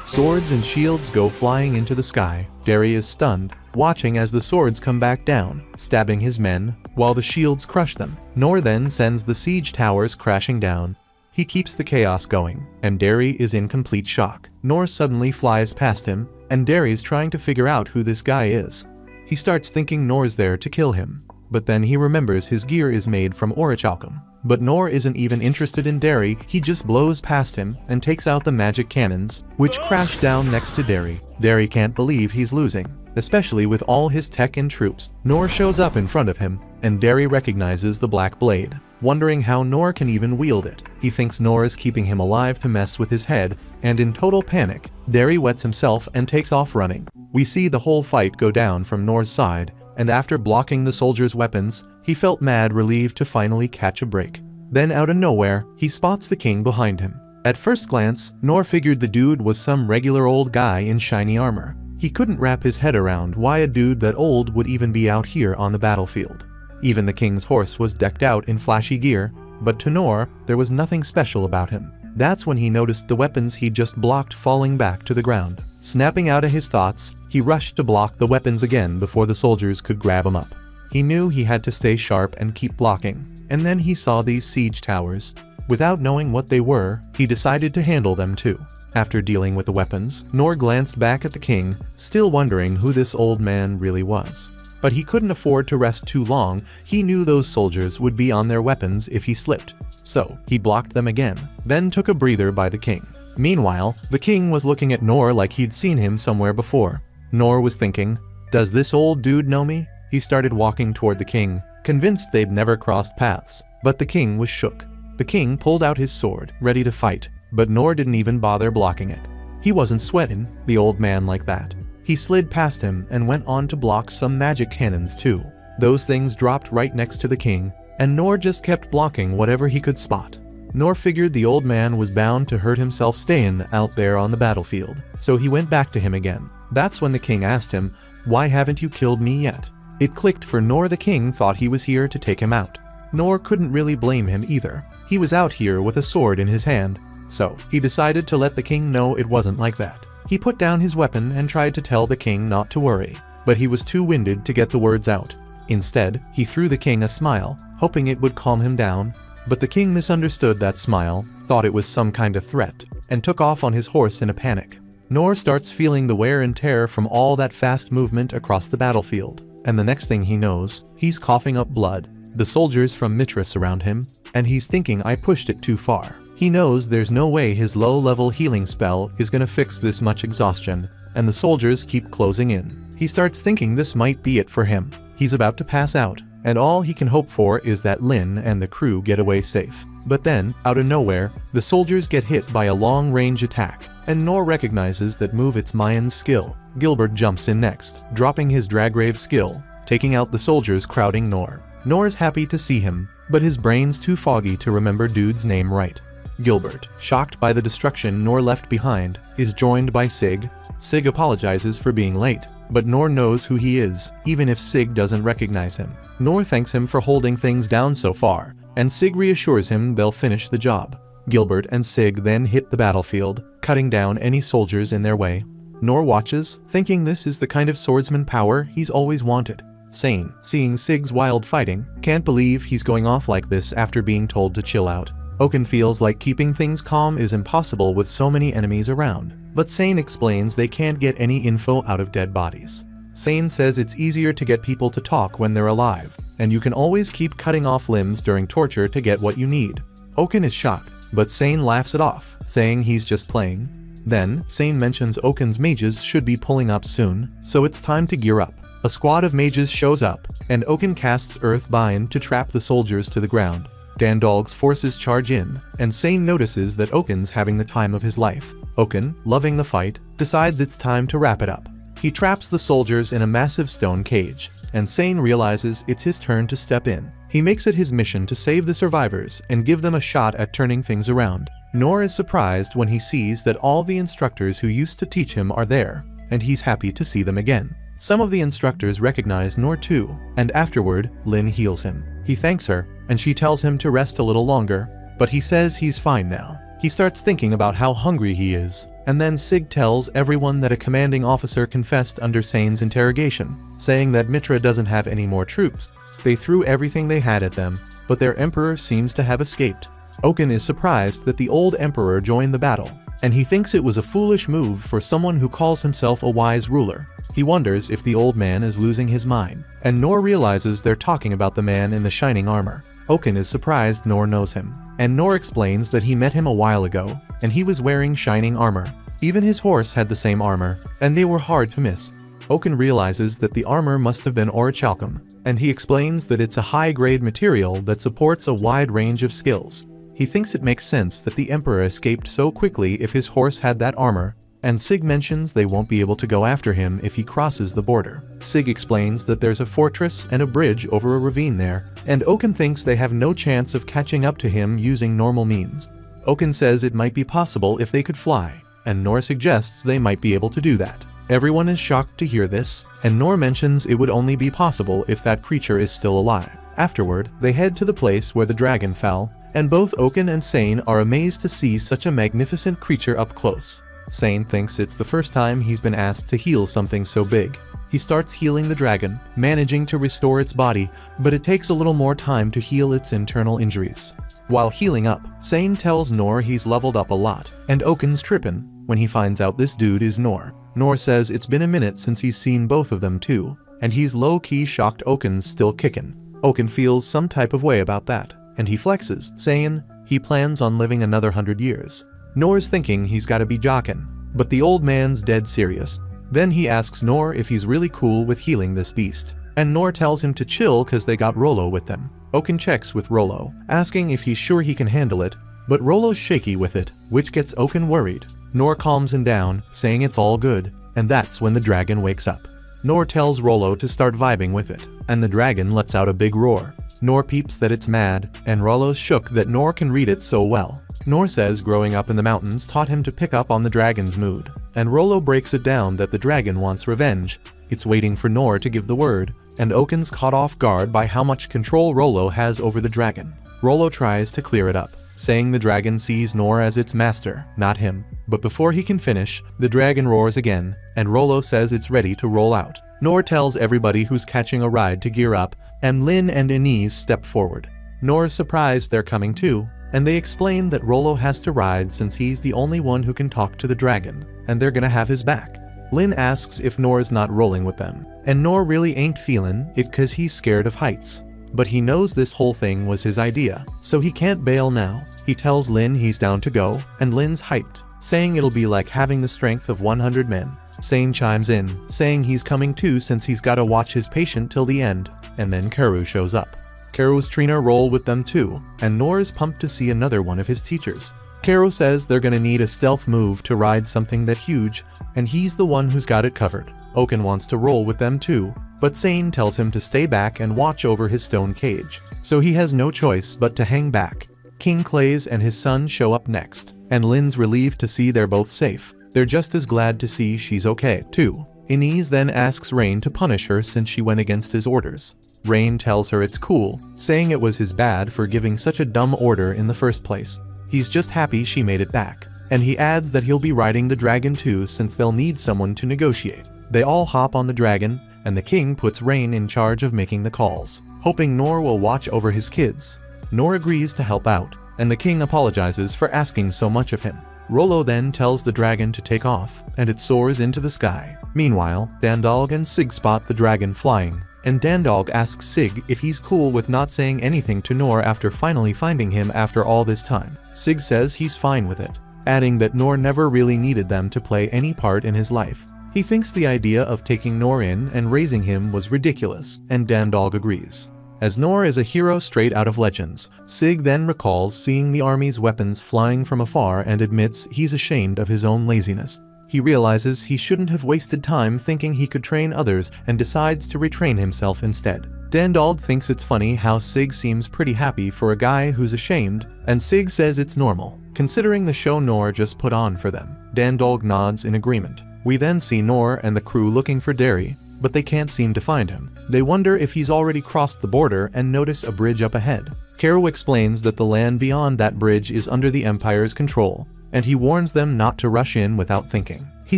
Swords and shields go flying into the sky. Derry is stunned, watching as the swords come back down, stabbing his men, while the shields crush them. Nor then sends the siege towers crashing down. He keeps the chaos going, and Derry is in complete shock. Nor suddenly flies past him, and Derry's trying to figure out who this guy is. He starts thinking Nor's there to kill him, but then he remembers his gear is made from orichalcum. But Nor isn't even interested in Derry, he just blows past him and takes out the magic cannons, which crash down next to Derry. Derry can't believe he's losing, especially with all his tech and troops. Nor shows up in front of him, and Derry recognizes the black blade, wondering how Nor can even wield it. He thinks Nor is keeping him alive to mess with his head, and in total panic, Derry wets himself and takes off running. We see the whole fight go down from Nor's side, and after blocking the soldiers' weapons, he felt mad relieved to finally catch a break. Then out of nowhere, he spots the king behind him. At first glance, Nor figured the dude was some regular old guy in shiny armor. He couldn't wrap his head around why a dude that old would even be out here on the battlefield. Even the king's horse was decked out in flashy gear, but to Nor, there was nothing special about him. That's when he noticed the weapons he'd just blocked falling back to the ground. Snapping out of his thoughts, he rushed to block the weapons again before the soldiers could grab him up. He knew he had to stay sharp and keep blocking, and then he saw these siege towers. Without knowing what they were, he decided to handle them too. After dealing with the weapons, Nor glanced back at the king, still wondering who this old man really was. But he couldn't afford to rest too long. He knew those soldiers would be on their weapons if he slipped. So, he blocked them again, then took a breather by the king. Meanwhile, the king was looking at Nor like he'd seen him somewhere before. Nor was thinking, does this old dude know me? He started walking toward the king, convinced they'd never crossed paths. But the king was shook. The king pulled out his sword, ready to fight, but Nor didn't even bother blocking it. He wasn't sweating, the old man, like that. He slid past him and went on to block some magic cannons too. Those things dropped right next to the king, and Nor just kept blocking whatever he could spot. Nor figured the old man was bound to hurt himself staying out there on the battlefield, so he went back to him again. That's when the king asked him, "Why haven't you killed me yet?" It clicked for Nor. The king thought he was here to take him out. Nor couldn't really blame him either. He was out here with a sword in his hand, so he decided to let the king know it wasn't like that. He put down his weapon and tried to tell the king not to worry, but he was too winded to get the words out. Instead, he threw the king a smile, hoping it would calm him down, but the king misunderstood that smile, thought it was some kind of threat, and took off on his horse in a panic. Nor starts feeling the wear and tear from all that fast movement across the battlefield, and the next thing he knows, he's coughing up blood. The soldiers from Mitra surround him, and he's thinking, I pushed it too far. He knows there's no way his low-level healing spell is gonna fix this much exhaustion, and the soldiers keep closing in. He starts thinking this might be it for him. He's about to pass out, and all he can hope for is that Lin and the crew get away safe. But then, out of nowhere, the soldiers get hit by a long-range attack, and Nor recognizes that move it's Mayan's skill. Gilbert jumps in next, dropping his Dragrave skill, taking out the soldiers crowding Nor. Nor's happy to see him, but his brain's too foggy to remember dude's name right. Gilbert, shocked by the destruction Nor left behind, is joined by Sig. Sig apologizes for being late, but Nor knows who he is, even if Sig doesn't recognize him. Nor thanks him for holding things down so far, and Sig reassures him they'll finish the job. Gilbert and Sig then hit the battlefield, cutting down any soldiers in their way. Nor watches, thinking this is the kind of swordsman power he's always wanted. Sane, seeing Sig's wild fighting, can't believe he's going off like this after being told to chill out. Oken feels like keeping things calm is impossible with so many enemies around, but Sane explains they can't get any info out of dead bodies. Sane says it's easier to get people to talk when they're alive, and you can always keep cutting off limbs during torture to get what you need. Oken is shocked, but Sane laughs it off, saying he's just playing. Then, Sane mentions Oken's mages should be pulling up soon, so it's time to gear up. A squad of mages shows up, and Oken casts Earthbind to trap the soldiers to the ground. Dandalg's forces charge in, and Sane notices that Oken's having the time of his life. Oken, loving the fight, decides it's time to wrap it up. He traps the soldiers in a massive stone cage, and Sane realizes it's his turn to step in. He makes it his mission to save the survivors and give them a shot at turning things around. Nor is surprised when he sees that all the instructors who used to teach him are there, and he's happy to see them again. Some of the instructors recognize Nor too, and afterward, Lin heals him. He thanks her, and she tells him to rest a little longer, but he says he's fine now. He starts thinking about how hungry he is, and then Sig tells everyone that a commanding officer confessed under Sane's interrogation, saying that Mitra doesn't have any more troops. They threw everything they had at them, but their emperor seems to have escaped. Oken is surprised that the old emperor joined the battle, and he thinks it was a foolish move for someone who calls himself a wise ruler. He wonders if the old man is losing his mind, and Nor realizes they're talking about the man in the shining armor. Oken is surprised Nor knows him, and Nor explains that he met him a while ago, and he was wearing shining armor. Even his horse had the same armor, and they were hard to miss. Oken realizes that the armor must have been orichalcum, and he explains that it's a high-grade material that supports a wide range of skills. He thinks it makes sense that the Emperor escaped so quickly if his horse had that armor, and Sig mentions they won't be able to go after him if he crosses the border. Sig explains that there's a fortress and a bridge over a ravine there, and Oken thinks they have no chance of catching up to him using normal means. Oken says it might be possible if they could fly, and Nor suggests they might be able to do that. Everyone is shocked to hear this, and Nor mentions it would only be possible if that creature is still alive. Afterward, they head to the place where the dragon fell, and both Oken and Sane are amazed to see such a magnificent creature up close. Sane thinks it's the first time he's been asked to heal something so big. He starts healing the dragon, managing to restore its body, but it takes a little more time to heal its internal injuries. While healing up, Sane tells Nor he's leveled up a lot, and Oken's trippin' when he finds out this dude is Nor. Nor says it's been a minute since he's seen both of them too, and he's low-key shocked Oken's still kickin'. Oken feels some type of way about that, and he flexes, saying he plans on living another 100 years. Nor's thinking he's gotta be jockin', but the old man's dead serious. Then he asks Nor if he's really cool with healing this beast, and Nor tells him to chill cause they got Rollo with them. Oken checks with Rollo, asking if he's sure he can handle it, but Rollo's shaky with it, which gets Oken worried. Nor calms him down, saying it's all good, and that's when the dragon wakes up. Nor tells Rollo to start vibing with it, and the dragon lets out a big roar. Nor peeps that it's mad, and Rollo's shook that Nor can read it so well. Nor says growing up in the mountains taught him to pick up on the dragon's mood, and Rollo breaks it down that the dragon wants revenge. It's waiting for Nor to give the word, and Oken's caught off guard by how much control Rollo has over the dragon. Rollo tries to clear it up, saying the dragon sees Nor as its master, not him. But before he can finish, the dragon roars again, and Rollo says it's ready to roll out. Nor tells everybody who's catching a ride to gear up, and Lin and Inez step forward. Nor's surprised they're coming too, and they explain that Rollo has to ride since he's the only one who can talk to the dragon, and they're gonna have his back. Lin asks if Nor's not rolling with them, and Nor really ain't feeling it cause he's scared of heights. But he knows this whole thing was his idea, so he can't bail now. He tells Lin he's down to go, and Lin's hyped, saying it'll be like having the strength of 100 men. Sane chimes in, saying he's coming too since he's gotta watch his patient till the end, and then Karu shows up. Karu's Trina roll with them too, and Nor is pumped to see another one of his teachers. Karu says they're gonna need a stealth move to ride something that huge, and he's the one who's got it covered. Oken wants to roll with them too, but Sane tells him to stay back and watch over his stone cage, so he has no choice but to hang back. King Clays and his son show up next, and Lin's relieved to see they're both safe. They're just as glad to see she's okay too. Inez then asks Rain to punish her since she went against his orders. Rain tells her it's cool, saying it was his bad for giving such a dumb order in the first place. He's just happy she made it back, and he adds that he'll be riding the dragon too since they'll need someone to negotiate. They all hop on the dragon, and the king puts Rain in charge of making the calls, hoping Nor will watch over his kids. Nor agrees to help out, and the king apologizes for asking so much of him. Rollo then tells the dragon to take off, and it soars into the sky. Meanwhile, Dandalg and Sig spot the dragon flying, and Dandalg asks Sig if he's cool with not saying anything to Nor after finally finding him after all this time. Sig says he's fine with it, adding that Nor never really needed them to play any part in his life. He thinks the idea of taking Nor in and raising him was ridiculous, and Dandalg agrees. As Nor is a hero straight out of Legends, Sig then recalls seeing the army's weapons flying from afar and admits he's ashamed of his own laziness. He realizes he shouldn't have wasted time thinking he could train others and decides to retrain himself instead. Dandalg thinks it's funny how Sig seems pretty happy for a guy who's ashamed, and Sig says it's normal, considering the show Nor just put on for them. Dandalg nods in agreement. We then see Nor and the crew looking for Derry, but they can't seem to find him. They wonder if he's already crossed the border and notice a bridge up ahead. Karu explains that the land beyond that bridge is under the Empire's control, and he warns them not to rush in without thinking. He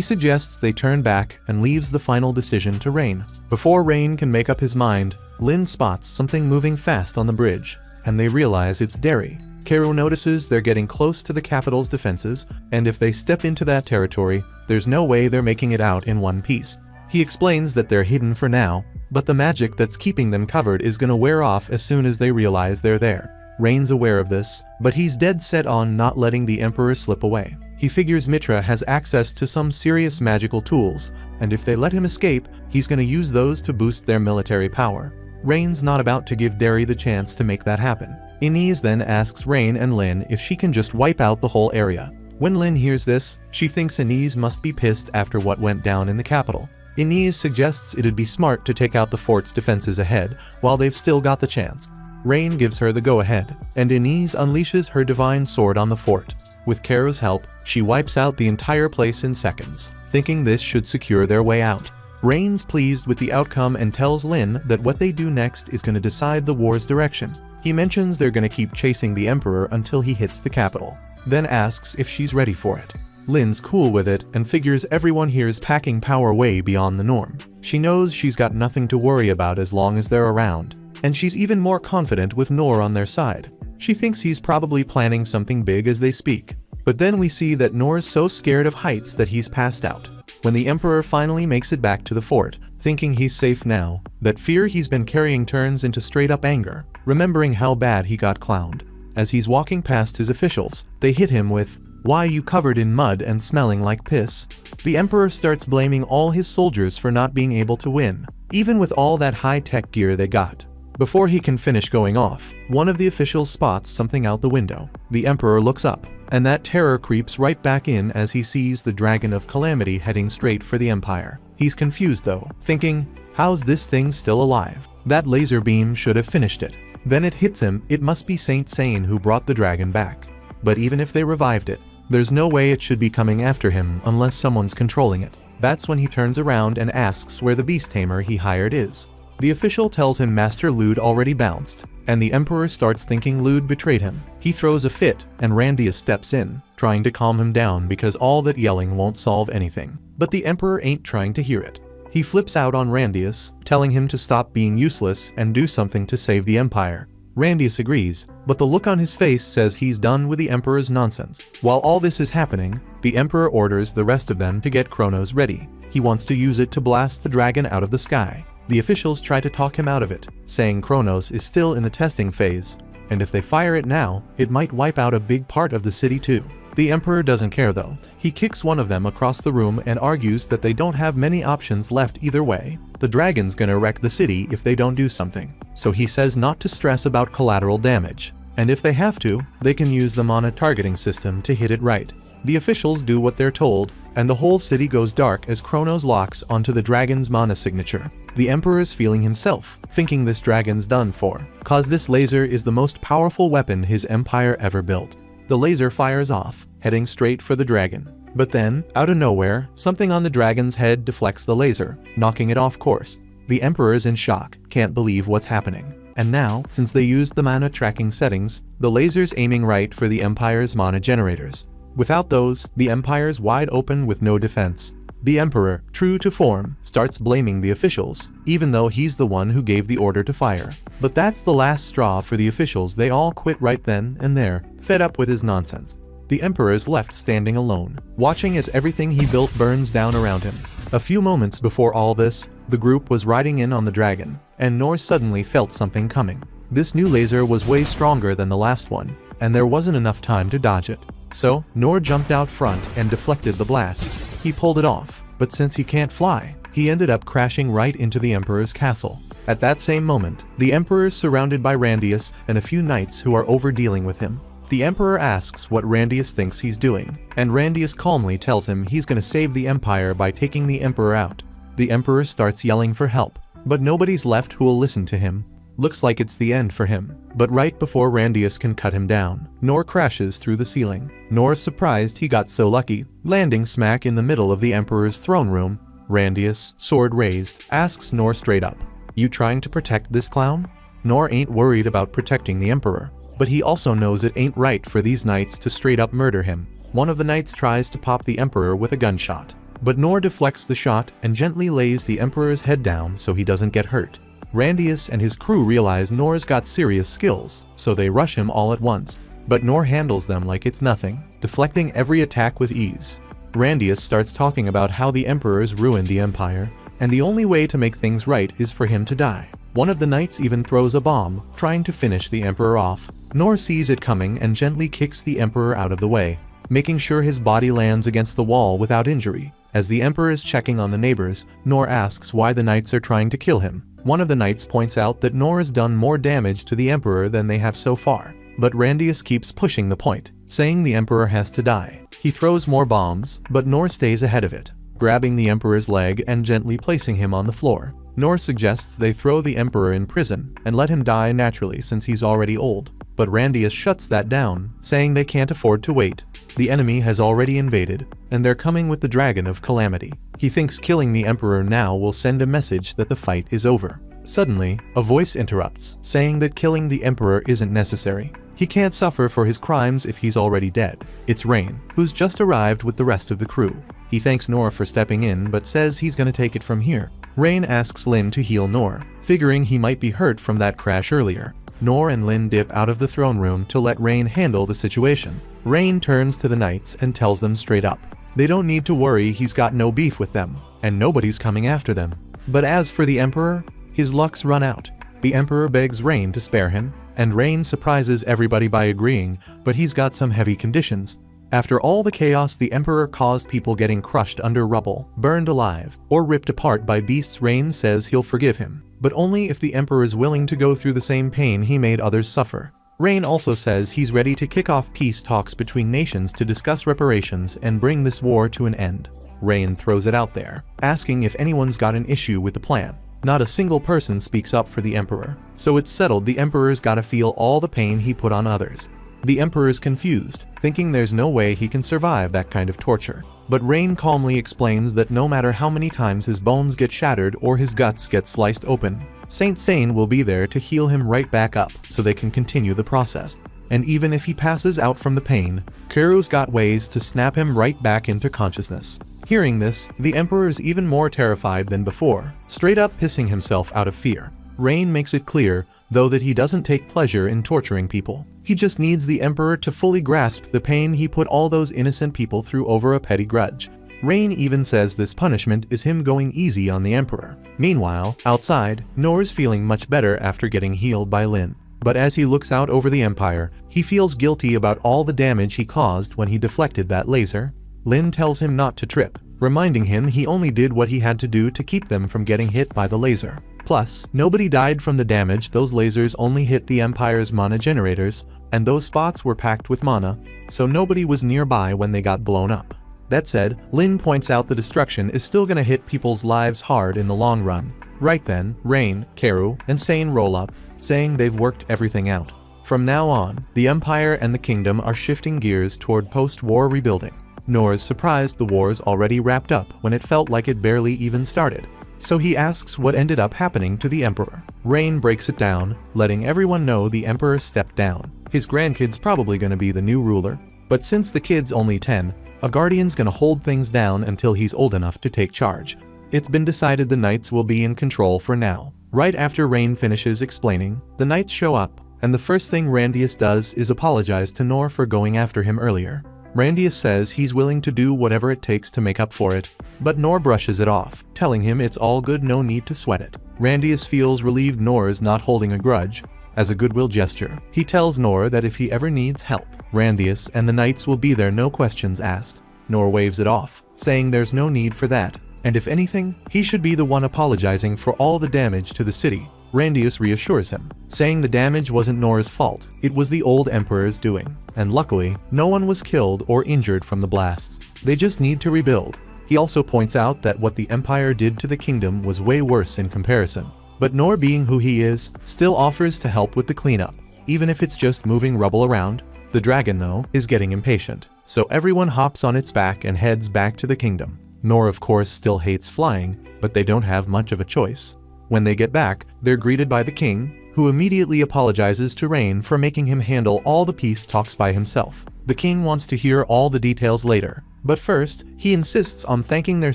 suggests they turn back and leaves the final decision to Rain. Before Rain can make up his mind, Lin spots something moving fast on the bridge, and they realize it's Derry. Karu notices they're getting close to the capital's defenses, and if they step into that territory, there's no way they're making it out in one piece. He explains that they're hidden for now, but the magic that's keeping them covered is gonna wear off as soon as they realize they're there. Rain's aware of this, but he's dead set on not letting the Emperor slip away. He figures Mitra has access to some serious magical tools, and if they let him escape, he's gonna use those to boost their military power. Rain's not about to give Derry the chance to make that happen. Inez then asks Rain and Lin if she can just wipe out the whole area. When Lin hears this, she thinks Inez must be pissed after what went down in the capital. Inez suggests it'd be smart to take out the fort's defenses ahead while they've still got the chance. Rain gives her the go-ahead, and Inez unleashes her divine sword on the fort. With Karu's help, she wipes out the entire place in seconds, thinking this should secure their way out. Rain's pleased with the outcome and tells Lin that what they do next is going to decide the war's direction. He mentions they're going to keep chasing the Emperor until he hits the capital, then asks if she's ready for it. Lin's cool with it and figures everyone here is packing power way beyond the norm. She knows she's got nothing to worry about as long as they're around, and she's even more confident with Nor on their side. She thinks he's probably planning something big as they speak, but then we see that Nor's so scared of heights that he's passed out. When the Emperor finally makes it back to the fort, thinking he's safe now, that fear he's been carrying turns into straight-up anger, remembering how bad he got clowned. As he's walking past his officials, they hit him with, Why you covered in mud and smelling like piss? The emperor starts blaming all his soldiers for not being able to win, even with all that high-tech gear they got. Before he can finish going off, one of the officials spots something out the window. The emperor looks up, and that terror creeps right back in as he sees the Dragon of Calamity heading straight for the Empire. He's confused though, thinking, how's this thing still alive? That laser beam should have finished it. Then it hits him, it must be Saint Sane who brought the dragon back. But even if they revived it, there's no way it should be coming after him unless someone's controlling it. That's when he turns around and asks where the beast tamer he hired is. The official tells him Master Lude already bounced, and the emperor starts thinking Lude betrayed him. He throws a fit, and Randius steps in, trying to calm him down because all that yelling won't solve anything. But the emperor ain't trying to hear it. He flips out on Randius, telling him to stop being useless and do something to save the empire. Randius agrees, but the look on his face says he's done with the emperor's nonsense. While all this is happening, the emperor orders the rest of them to get Kronos ready. He wants to use it to blast the dragon out of the sky. The officials try to talk him out of it, saying Kronos is still in the testing phase, and if they fire it now, it might wipe out a big part of the city too. The emperor doesn't care though. He kicks one of them across the room and argues that they don't have many options left either way. The dragon's gonna wreck the city if they don't do something. So he says not to stress about collateral damage, and if they have to, they can use the mana targeting system to hit it right. The officials do what they're told, and the whole city goes dark as Kronos locks onto the dragon's mana signature. The emperor's feeling himself, thinking this dragon's done for, cause this laser is the most powerful weapon his empire ever built. The laser fires off, heading straight for the dragon. But then, out of nowhere, something on the dragon's head deflects the laser, knocking it off course. The emperor's in shock, can't believe what's happening. And now, since they used the mana tracking settings, the laser's aiming right for the empire's mana generators. Without those, the empire's wide open with no defense. The emperor, true to form, starts blaming the officials, even though he's the one who gave the order to fire. But that's the last straw for the officials. They all quit right then and there, fed up with his nonsense. The emperor's left standing alone, watching as everything he built burns down around him. A few moments before all this, the group was riding in on the dragon, and Nor suddenly felt something coming. This new laser was way stronger than the last one, and there wasn't enough time to dodge it. So, Nor jumped out front and deflected the blast. He pulled it off, but since he can't fly, he ended up crashing right into the emperor's castle. At that same moment, the emperor is surrounded by Randius and a few knights who are over-dealing with him. The emperor asks what Randius thinks he's doing, and Randius calmly tells him he's gonna save the empire by taking the emperor out. The emperor starts yelling for help, but nobody's left who will listen to him. Looks like it's the end for him. But right before Randius can cut him down, Nor crashes through the ceiling. Nor's surprised he got so lucky, landing smack in the middle of the emperor's throne room. Randius, sword raised, asks Nor straight up, "You trying to protect this clown?" Nor ain't worried about protecting the emperor, but he also knows it ain't right for these knights to straight up murder him. One of the knights tries to pop the emperor with a gunshot, but Nor deflects the shot and gently lays the emperor's head down so he doesn't get hurt. Randius and his crew realize Nor's got serious skills, so they rush him all at once, but Nor handles them like it's nothing, deflecting every attack with ease. Randius starts talking about how the emperor's ruined the empire, and the only way to make things right is for him to die. One of the knights even throws a bomb, trying to finish the emperor off. Nor sees it coming and gently kicks the emperor out of the way, making sure his body lands against the wall without injury. As the emperor is checking on the neighbors, Nor asks why the knights are trying to kill him. One of the knights points out that Nor has done more damage to the emperor than they have so far. But Randius keeps pushing the point, saying the emperor has to die. He throws more bombs, but Nor stays ahead of it, grabbing the emperor's leg and gently placing him on the floor. Nor suggests they throw the emperor in prison and let him die naturally since he's already old. But Randius shuts that down, saying they can't afford to wait. The enemy has already invaded, and they're coming with the Dragon of Calamity. He thinks killing the emperor now will send a message that the fight is over. Suddenly, a voice interrupts, saying that killing the emperor isn't necessary. He can't suffer for his crimes if he's already dead. It's Rain, who's just arrived with the rest of the crew. He thanks Nor for stepping in but says he's gonna take it from here. Rain asks Lin to heal Nor, figuring he might be hurt from that crash earlier. Nor and Lin dip out of the throne room to let Rain handle the situation. Rain turns to the knights and tells them straight up they don't need to worry, he's got no beef with them, and nobody's coming after them. But as for the emperor, his luck's run out. The emperor begs Rain to spare him, and Rain surprises everybody by agreeing, but he's got some heavy conditions. After all the chaos the Emperor caused, people getting crushed under rubble, burned alive, or ripped apart by beasts, Rain says he'll forgive him, but only if the Emperor is willing to go through the same pain he made others suffer. Rain also says he's ready to kick off peace talks between nations to discuss reparations and bring this war to an end. Rain throws it out there, asking if anyone's got an issue with the plan. Not a single person speaks up for the Emperor, so it's settled the Emperor's gotta feel all the pain he put on others. The Emperor's confused, thinking there's no way he can survive that kind of torture. But Rain calmly explains that no matter how many times his bones get shattered or his guts get sliced open, Saint Sane will be there to heal him right back up so they can continue the process. And even if he passes out from the pain, Kuro's got ways to snap him right back into consciousness. Hearing this, the Emperor is even more terrified than before, straight up pissing himself out of fear. Rain makes it clear, though, that he doesn't take pleasure in torturing people. He just needs the Emperor to fully grasp the pain he put all those innocent people through over a petty grudge. Rain even says this punishment is him going easy on the Emperor. Meanwhile, outside, Nor's feeling much better after getting healed by Lin. But as he looks out over the Empire, he feels guilty about all the damage he caused when he deflected that laser. Lin tells him not to trip, reminding him he only did what he had to do to keep them from getting hit by the laser. Plus, nobody died from the damage. Those lasers only hit the Empire's mana generators, and those spots were packed with mana, so nobody was nearby when they got blown up. That said, Lin points out the destruction is still gonna hit people's lives hard in the long run. Right then, Rain, Kuro, and Sane roll up, saying they've worked everything out. From now on, the Empire and the Kingdom are shifting gears toward post-war rebuilding. Nor's surprised the war's already wrapped up when it felt like it barely even started. So he asks what ended up happening to the Emperor. Rain breaks it down, letting everyone know the Emperor stepped down. His grandkid's probably gonna be the new ruler, but since the kid's only 10, a guardian's gonna hold things down until he's old enough to take charge. It's been decided the Knights will be in control for now. Right after Rain finishes explaining, the Knights show up, and the first thing Randius does is apologize to Nor for going after him earlier. Randius says he's willing to do whatever it takes to make up for it, but Nor brushes it off, telling him it's all good, no need to sweat it. Randius feels relieved Nor is not holding a grudge. As a goodwill gesture, he tells Nor that if he ever needs help, Randius and the Knights will be there, no questions asked. Nor waves it off, saying there's no need for that, and if anything, he should be the one apologizing for all the damage to the city. Randius reassures him, saying the damage wasn't Nor's fault, it was the old Emperor's doing, and luckily, no one was killed or injured from the blasts. They just need to rebuild. He also points out that what the Empire did to the kingdom was way worse in comparison. But Nor, being who he is, still offers to help with the cleanup, even if it's just moving rubble around. The dragon, though, is getting impatient, so everyone hops on its back and heads back to the kingdom. Nor, of course, still hates flying, but they don't have much of a choice. When they get back, they're greeted by the king, who immediately apologizes to Rain for making him handle all the peace talks by himself. The king wants to hear all the details later, but first, he insists on thanking their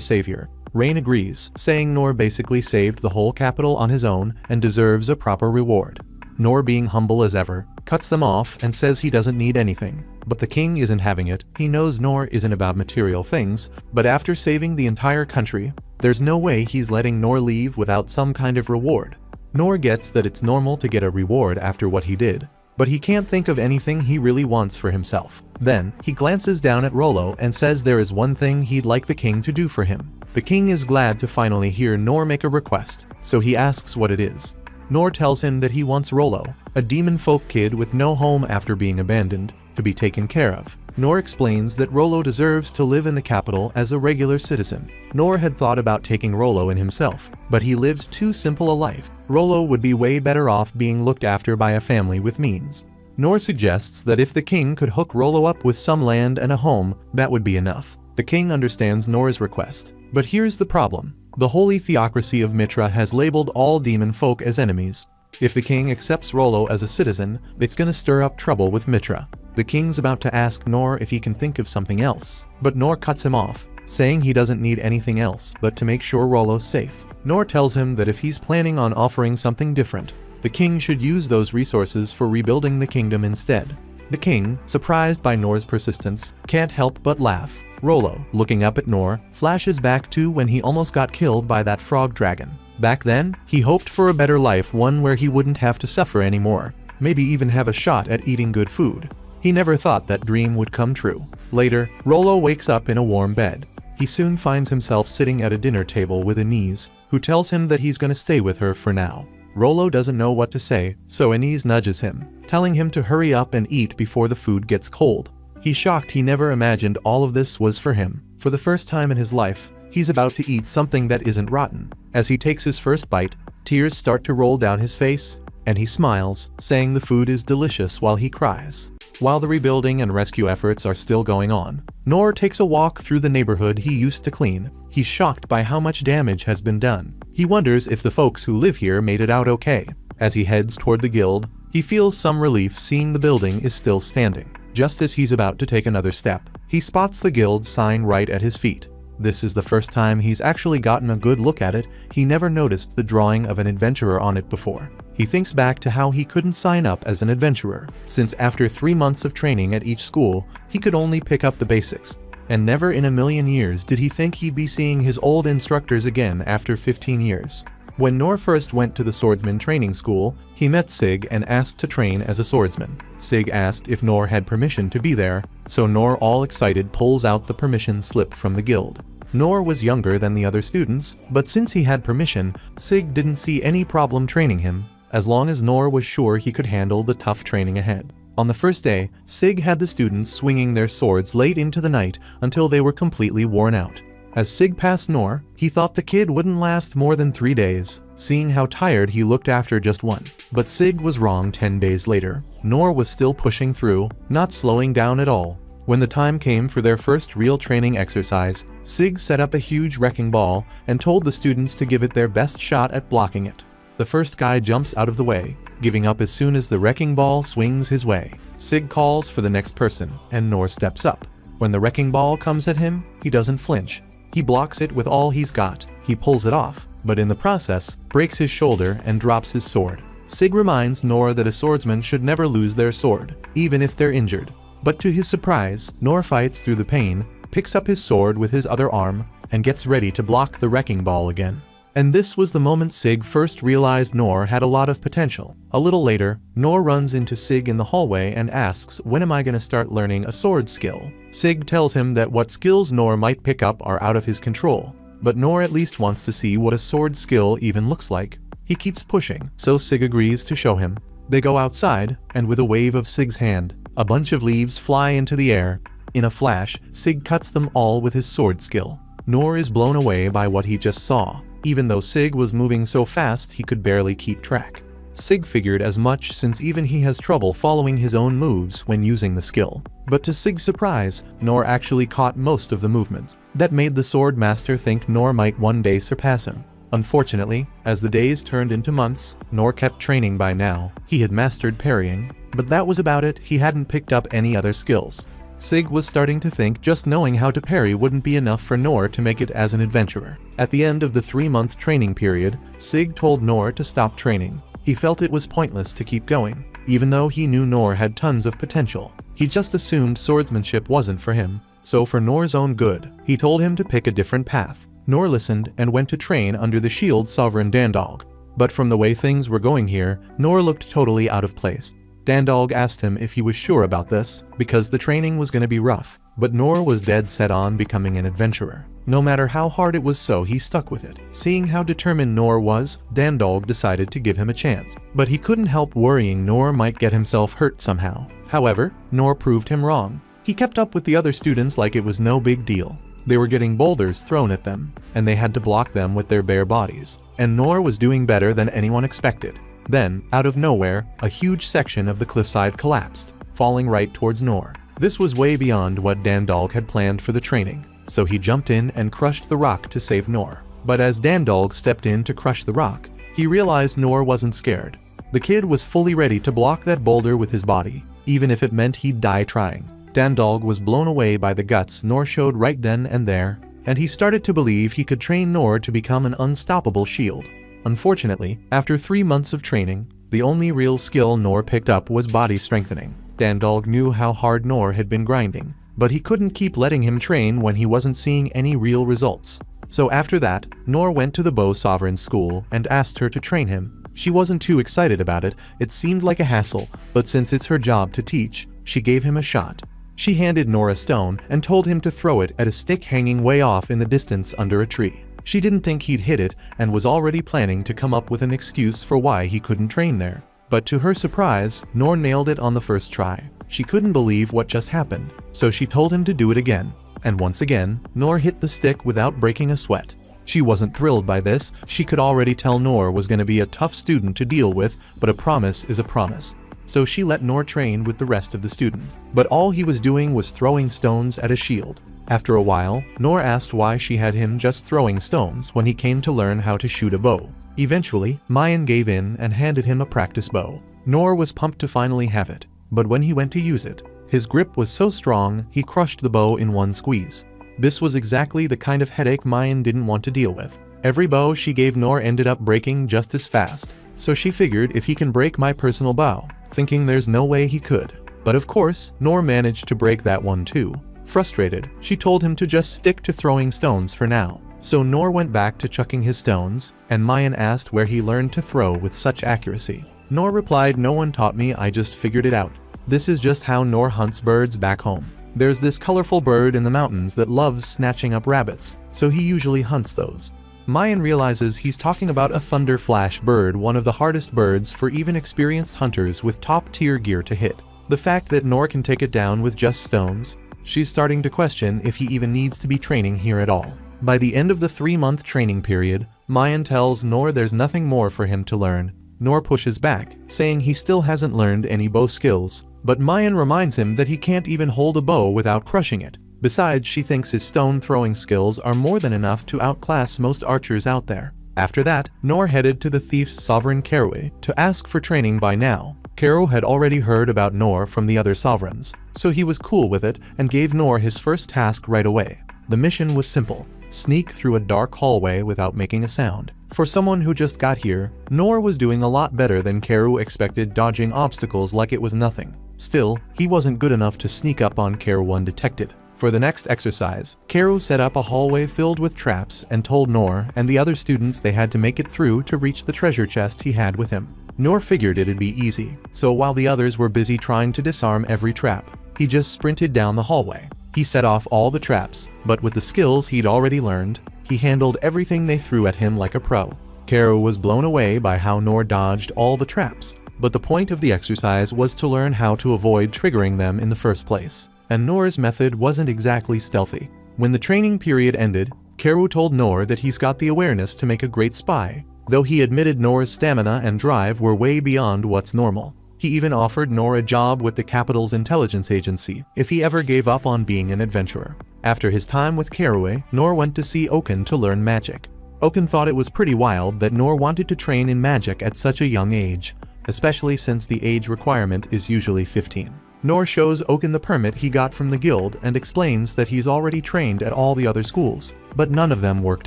savior. Rain agrees, saying Nor basically saved the whole capital on his own and deserves a proper reward. Nor, being humble as ever, cuts them off and says he doesn't need anything. But the king isn't having it. He knows Nor isn't about material things, but after saving the entire country, there's no way he's letting Nor leave without some kind of reward. Nor gets that it's normal to get a reward after what he did, but he can't think of anything he really wants for himself. Then, he glances down at Rollo and says there is one thing he'd like the king to do for him. The king is glad to finally hear Nor make a request, so he asks what it is. Nor tells him that he wants Rollo, a demon folk kid with no home after being abandoned, to be taken care of. Nor explains that Rollo deserves to live in the capital as a regular citizen. Nor had thought about taking Rollo in himself, but he lives too simple a life. Rollo would be way better off being looked after by a family with means. Nor suggests that if the king could hook Rollo up with some land and a home, that would be enough. The king understands Nor's request, but here's the problem. The holy theocracy of Mitra has labeled all demon folk as enemies. If the king accepts Rollo as a citizen, it's gonna stir up trouble with Mitra. The king's about to ask Nor if he can think of something else, but Nor cuts him off, saying he doesn't need anything else but to make sure Rollo's safe. Nor tells him that if he's planning on offering something different, the king should use those resources for rebuilding the kingdom instead. The king, surprised by Nor's persistence, can't help but laugh. Rollo, looking up at Nor, flashes back to when he almost got killed by that frog dragon. Back then, he hoped for a better life, one where he wouldn't have to suffer anymore, maybe even have a shot at eating good food. He never thought that dream would come true. Later, Rollo wakes up in a warm bed. He soon finds himself sitting at a dinner table with Anise, who tells him that he's gonna stay with her for now. Rollo doesn't know what to say, so Anise nudges him, telling him to hurry up and eat before the food gets cold. He's shocked he never imagined all of this was for him. For the first time in his life, he's about to eat something that isn't rotten. As he takes his first bite, tears start to roll down his face, and he smiles, saying the food is delicious while he cries. While the rebuilding and rescue efforts are still going on, Noor takes a walk through the neighborhood he used to clean. He's shocked by how much damage has been done. He wonders if the folks who live here made it out okay. As he heads toward the guild, he feels some relief seeing the building is still standing. Just as he's about to take another step, he spots the guild sign right at his feet. This is the first time he's actually gotten a good look at it. He never noticed the drawing of an adventurer on it before. He thinks back to how he couldn't sign up as an adventurer, since after 3 months of training at each school, he could only pick up the basics. And never in a million years did he think he'd be seeing his old instructors again after 15 years. When Noor first went to the swordsman training school, he met Sig and asked to train as a swordsman. Sig asked if Noor had permission to be there, so Noor, all excited, pulls out the permission slip from the guild. Noor was younger than the other students, but since he had permission, Sig didn't see any problem training him, as long as Noor was sure he could handle the tough training ahead. On the first day, Sig had the students swinging their swords late into the night until they were completely worn out. As Sig passed Noor, he thought the kid wouldn't last more than 3 days, seeing how tired he looked after just one. But Sig was wrong. 10 days later, Noor was still pushing through, not slowing down at all. When the time came for their first real training exercise, Sig set up a huge wrecking ball and told the students to give it their best shot at blocking it. The first guy jumps out of the way, giving up as soon as the wrecking ball swings his way. Sig calls for the next person, and Noor steps up. When the wrecking ball comes at him, he doesn't flinch. He blocks it with all he's got. He pulls it off, but in the process, breaks his shoulder and drops his sword. Sig reminds Noor that a swordsman should never lose their sword, even if they're injured. But to his surprise, Noor fights through the pain, picks up his sword with his other arm, and gets ready to block the wrecking ball again. And this was the moment Sig first realized Noor had a lot of potential. A little later, Noor runs into Sig in the hallway and asks, "When am I going to start learning a sword skill?" Sig tells him that what skills Noor might pick up are out of his control, but Noor at least wants to see what a sword skill even looks like. He keeps pushing, so Sig agrees to show him. They go outside, and with a wave of Sig's hand, a bunch of leaves fly into the air. In a flash, Sig cuts them all with his sword skill. Noor is blown away by what he just saw, even though Sig was moving so fast he could barely keep track. Sig figured as much, since even he has trouble following his own moves when using the skill. But to Sig's surprise, Noor actually caught most of the movements. That made the sword master think Noor might one day surpass him. Unfortunately, as the days turned into months, Noor kept training. By now, he had mastered parrying, but that was about it. He hadn't picked up any other skills. Sig was starting to think just knowing how to parry wouldn't be enough for Noor to make it as an adventurer. At the end of the 3-month training period, Sig told Noor to stop training. He felt it was pointless to keep going, even though he knew Noor had tons of potential. He just assumed swordsmanship wasn't for him. So for Noor's own good, he told him to pick a different path. Noor listened and went to train under the Shield Sovereign Dandalg. But from the way things were going here, Noor looked totally out of place. Dandalg asked him if he was sure about this, because the training was going to be rough, but Noor was dead set on becoming an adventurer. No matter how hard it was, so he stuck with it. Seeing how determined Noor was, Dandalg decided to give him a chance. But he couldn't help worrying Noor might get himself hurt somehow. However, Noor proved him wrong. He kept up with the other students like it was no big deal. They were getting boulders thrown at them, and they had to block them with their bare bodies. And Noor was doing better than anyone expected. Then, out of nowhere, a huge section of the cliffside collapsed, falling right towards Noor. This was way beyond what Dandalg had planned for the training, so he jumped in and crushed the rock to save Noor. But as Dandalg stepped in to crush the rock, he realized Noor wasn't scared. The kid was fully ready to block that boulder with his body, even if it meant he'd die trying. Dandalg was blown away by the guts Noor showed right then and there, and he started to believe he could train Noor to become an unstoppable shield. Unfortunately, after 3 months of training, the only real skill Noor picked up was body strengthening. Dandalg knew how hard Noor had been grinding, but he couldn't keep letting him train when he wasn't seeing any real results. So after that, Noor went to the Bow Sovereign's school and asked her to train him. She wasn't too excited about it. It seemed like a hassle, but since it's her job to teach, she gave him a shot. She handed Nor a stone and told him to throw it at a stick hanging way off in the distance under a tree. She didn't think he'd hit it and was already planning to come up with an excuse for why he couldn't train there. But to her surprise, Nor nailed it on the first try. She couldn't believe what just happened, so she told him to do it again. And once again, Nor hit the stick without breaking a sweat. She wasn't thrilled by this. She could already tell Nor was going to be a tough student to deal with, but a promise is a promise. So she let Nor train with the rest of the students. But all he was doing was throwing stones at a shield. After a while, Nor asked why she had him just throwing stones when he came to learn how to shoot a bow. Eventually, Mayan gave in and handed him a practice bow. Nor was pumped to finally have it, but when he went to use it, his grip was so strong he crushed the bow in one squeeze. This was exactly the kind of headache Mayan didn't want to deal with. Every bow she gave Nor ended up breaking just as fast, so she figured if he can break my personal bow, thinking there's no way he could. But of course, Nor managed to break that one too. Frustrated, she told him to just stick to throwing stones for now. So Nor went back to chucking his stones, and Mayan asked where he learned to throw with such accuracy. Nor replied, "No one taught me, I just figured it out." This is just how Nor hunts birds back home. There's this colorful bird in the mountains that loves snatching up rabbits, so he usually hunts those. Mayan realizes he's talking about a thunder flash bird, one of the hardest birds for even experienced hunters with top-tier gear to hit. The fact that Nor can take it down with just stones, she's starting to question if he even needs to be training here at all. By the end of the 3-month training period, Mayan tells Nor there's nothing more for him to learn. Nor pushes back, saying he still hasn't learned any bow skills, but Mayan reminds him that he can't even hold a bow without crushing it. Besides, she thinks his stone throwing skills are more than enough to outclass most archers out there. After that, Nor headed to the thief's sovereign Karui to ask for training. By now, Karui had already heard about Nor from the other sovereigns, so he was cool with it and gave Nor his first task right away. The mission was simple: sneak through a dark hallway without making a sound. For someone who just got here, Nor was doing a lot better than Karui expected, dodging obstacles like it was nothing. Still, he wasn't good enough to sneak up on Karui undetected. For the next exercise, Karui set up a hallway filled with traps and told Nor and the other students they had to make it through to reach the treasure chest he had with him. Nor figured it'd be easy, so while the others were busy trying to disarm every trap, he just sprinted down the hallway. He set off all the traps, but with the skills he'd already learned, he handled everything they threw at him like a pro. Karui was blown away by how Nor dodged all the traps, but the point of the exercise was to learn how to avoid triggering them in the first place. And Nor's method wasn't exactly stealthy. When the training period ended, Karui told Nor that he's got the awareness to make a great spy, though he admitted Nor's stamina and drive were way beyond what's normal. He even offered Nor a job with the capital's intelligence agency if he ever gave up on being an adventurer. After his time with Karui, Nor went to see Orphan to learn magic. Orphan thought it was pretty wild that Nor wanted to train in magic at such a young age, especially since the age requirement is usually 15. Nor shows Orphan the permit he got from the guild and explains that he's already trained at all the other schools, but none of them worked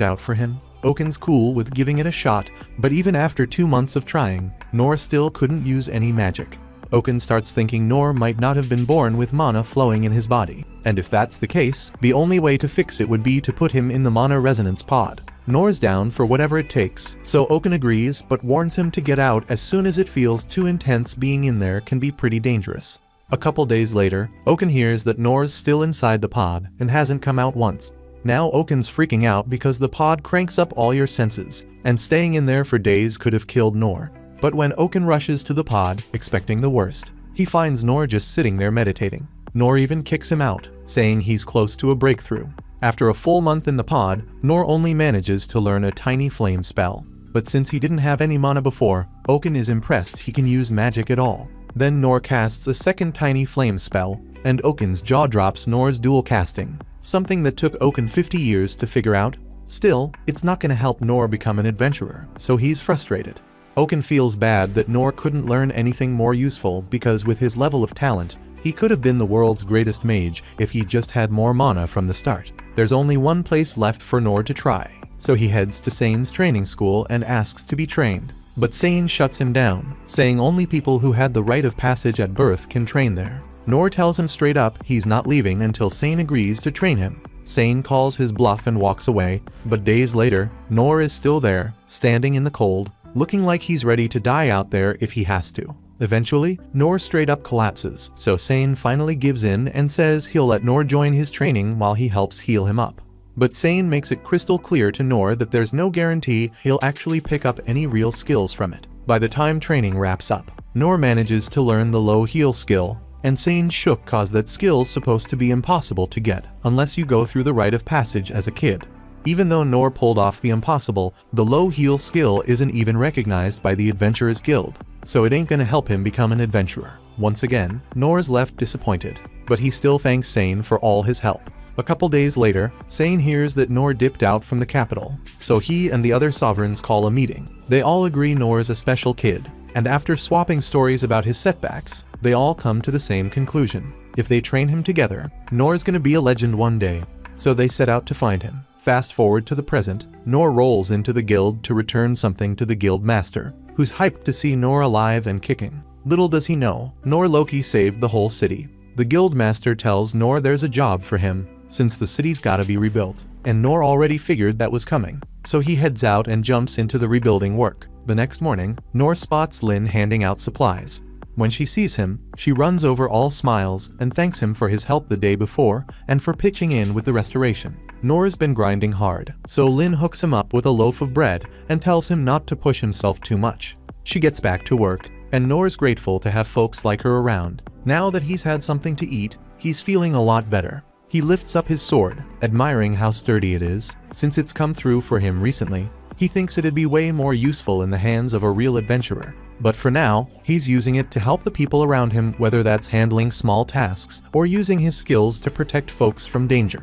out for him. Orphan's cool with giving it a shot, but even after 2 months of trying, Nor still couldn't use any magic. Orphan starts thinking Nor might not have been born with mana flowing in his body, and if that's the case, the only way to fix it would be to put him in the mana resonance pod. Nor's down for whatever it takes, so Orphan agrees but warns him to get out as soon as it feels too intense. Being in there can be pretty dangerous. A couple days later, Orphan hears that Nor's still inside the pod and hasn't come out once. Now Orphan's freaking out because the pod cranks up all your senses, and staying in there for days could have killed Nor. But when Orphan rushes to the pod, expecting the worst, he finds Nor just sitting there meditating. Nor even kicks him out, saying he's close to a breakthrough. After a full month in the pod, Nor only manages to learn a tiny flame spell. But since he didn't have any mana before, Orphan is impressed he can use magic at all. Then Nor casts a second tiny flame spell, and Orphan's jaw drops Nor's dual casting, something that took Orphan 50 years to figure out. Still, it's not going to help Nor become an adventurer, so he's frustrated. Orphan feels bad that Nor couldn't learn anything more useful because with his level of talent, he could have been the world's greatest mage if he just had more mana from the start. There's only one place left for Nor to try, so he heads to Sane's training school and asks to be trained. But Sane shuts him down, saying only people who had the rite of passage at birth can train there. Nor tells him straight up he's not leaving until Sane agrees to train him. Sane calls his bluff and walks away, but days later, Nor is still there, standing in the cold, looking like he's ready to die out there if he has to. Eventually, Noor straight up collapses, so Sane finally gives in and says he'll let Noor join his training while he helps heal him up. But Sane makes it crystal clear to Noor that there's no guarantee he'll actually pick up any real skills from it. By the time training wraps up, Noor manages to learn the low heal skill, and Sane's shook cause that skill's supposed to be impossible to get unless you go through the rite of passage as a kid. Even though Noor pulled off the impossible, the low heal skill isn't even recognized by the Adventurers Guild, so it ain't gonna help him become an adventurer. Once again, Noor's left disappointed, but he still thanks Sane for all his help. A couple days later, Sane hears that Noor dipped out from the capital, so he and the other sovereigns call a meeting. They all agree Noor's a special kid, and after swapping stories about his setbacks, they all come to the same conclusion. If they train him together, Noor's gonna be a legend one day, so they set out to find him. Fast forward to the present, Noor rolls into the guild to return something to the guild master, who's hyped to see Noor alive and kicking. Little does he know, Noor Loki saved the whole city. The guild master tells Noor there's a job for him, since the city's gotta be rebuilt, and Noor already figured that was coming, so he heads out and jumps into the rebuilding work. The next morning, Noor spots Lin handing out supplies. When she sees him, she runs over all smiles and thanks him for his help the day before and for pitching in with the restoration. Noor's been grinding hard, so Lin hooks him up with a loaf of bread and tells him not to push himself too much. She gets back to work, and Noor's grateful to have folks like her around. Now that he's had something to eat, he's feeling a lot better. He lifts up his sword, admiring how sturdy it is. Since it's come through for him recently, he thinks it'd be way more useful in the hands of a real adventurer. But for now, he's using it to help the people around him, whether that's handling small tasks or using his skills to protect folks from danger.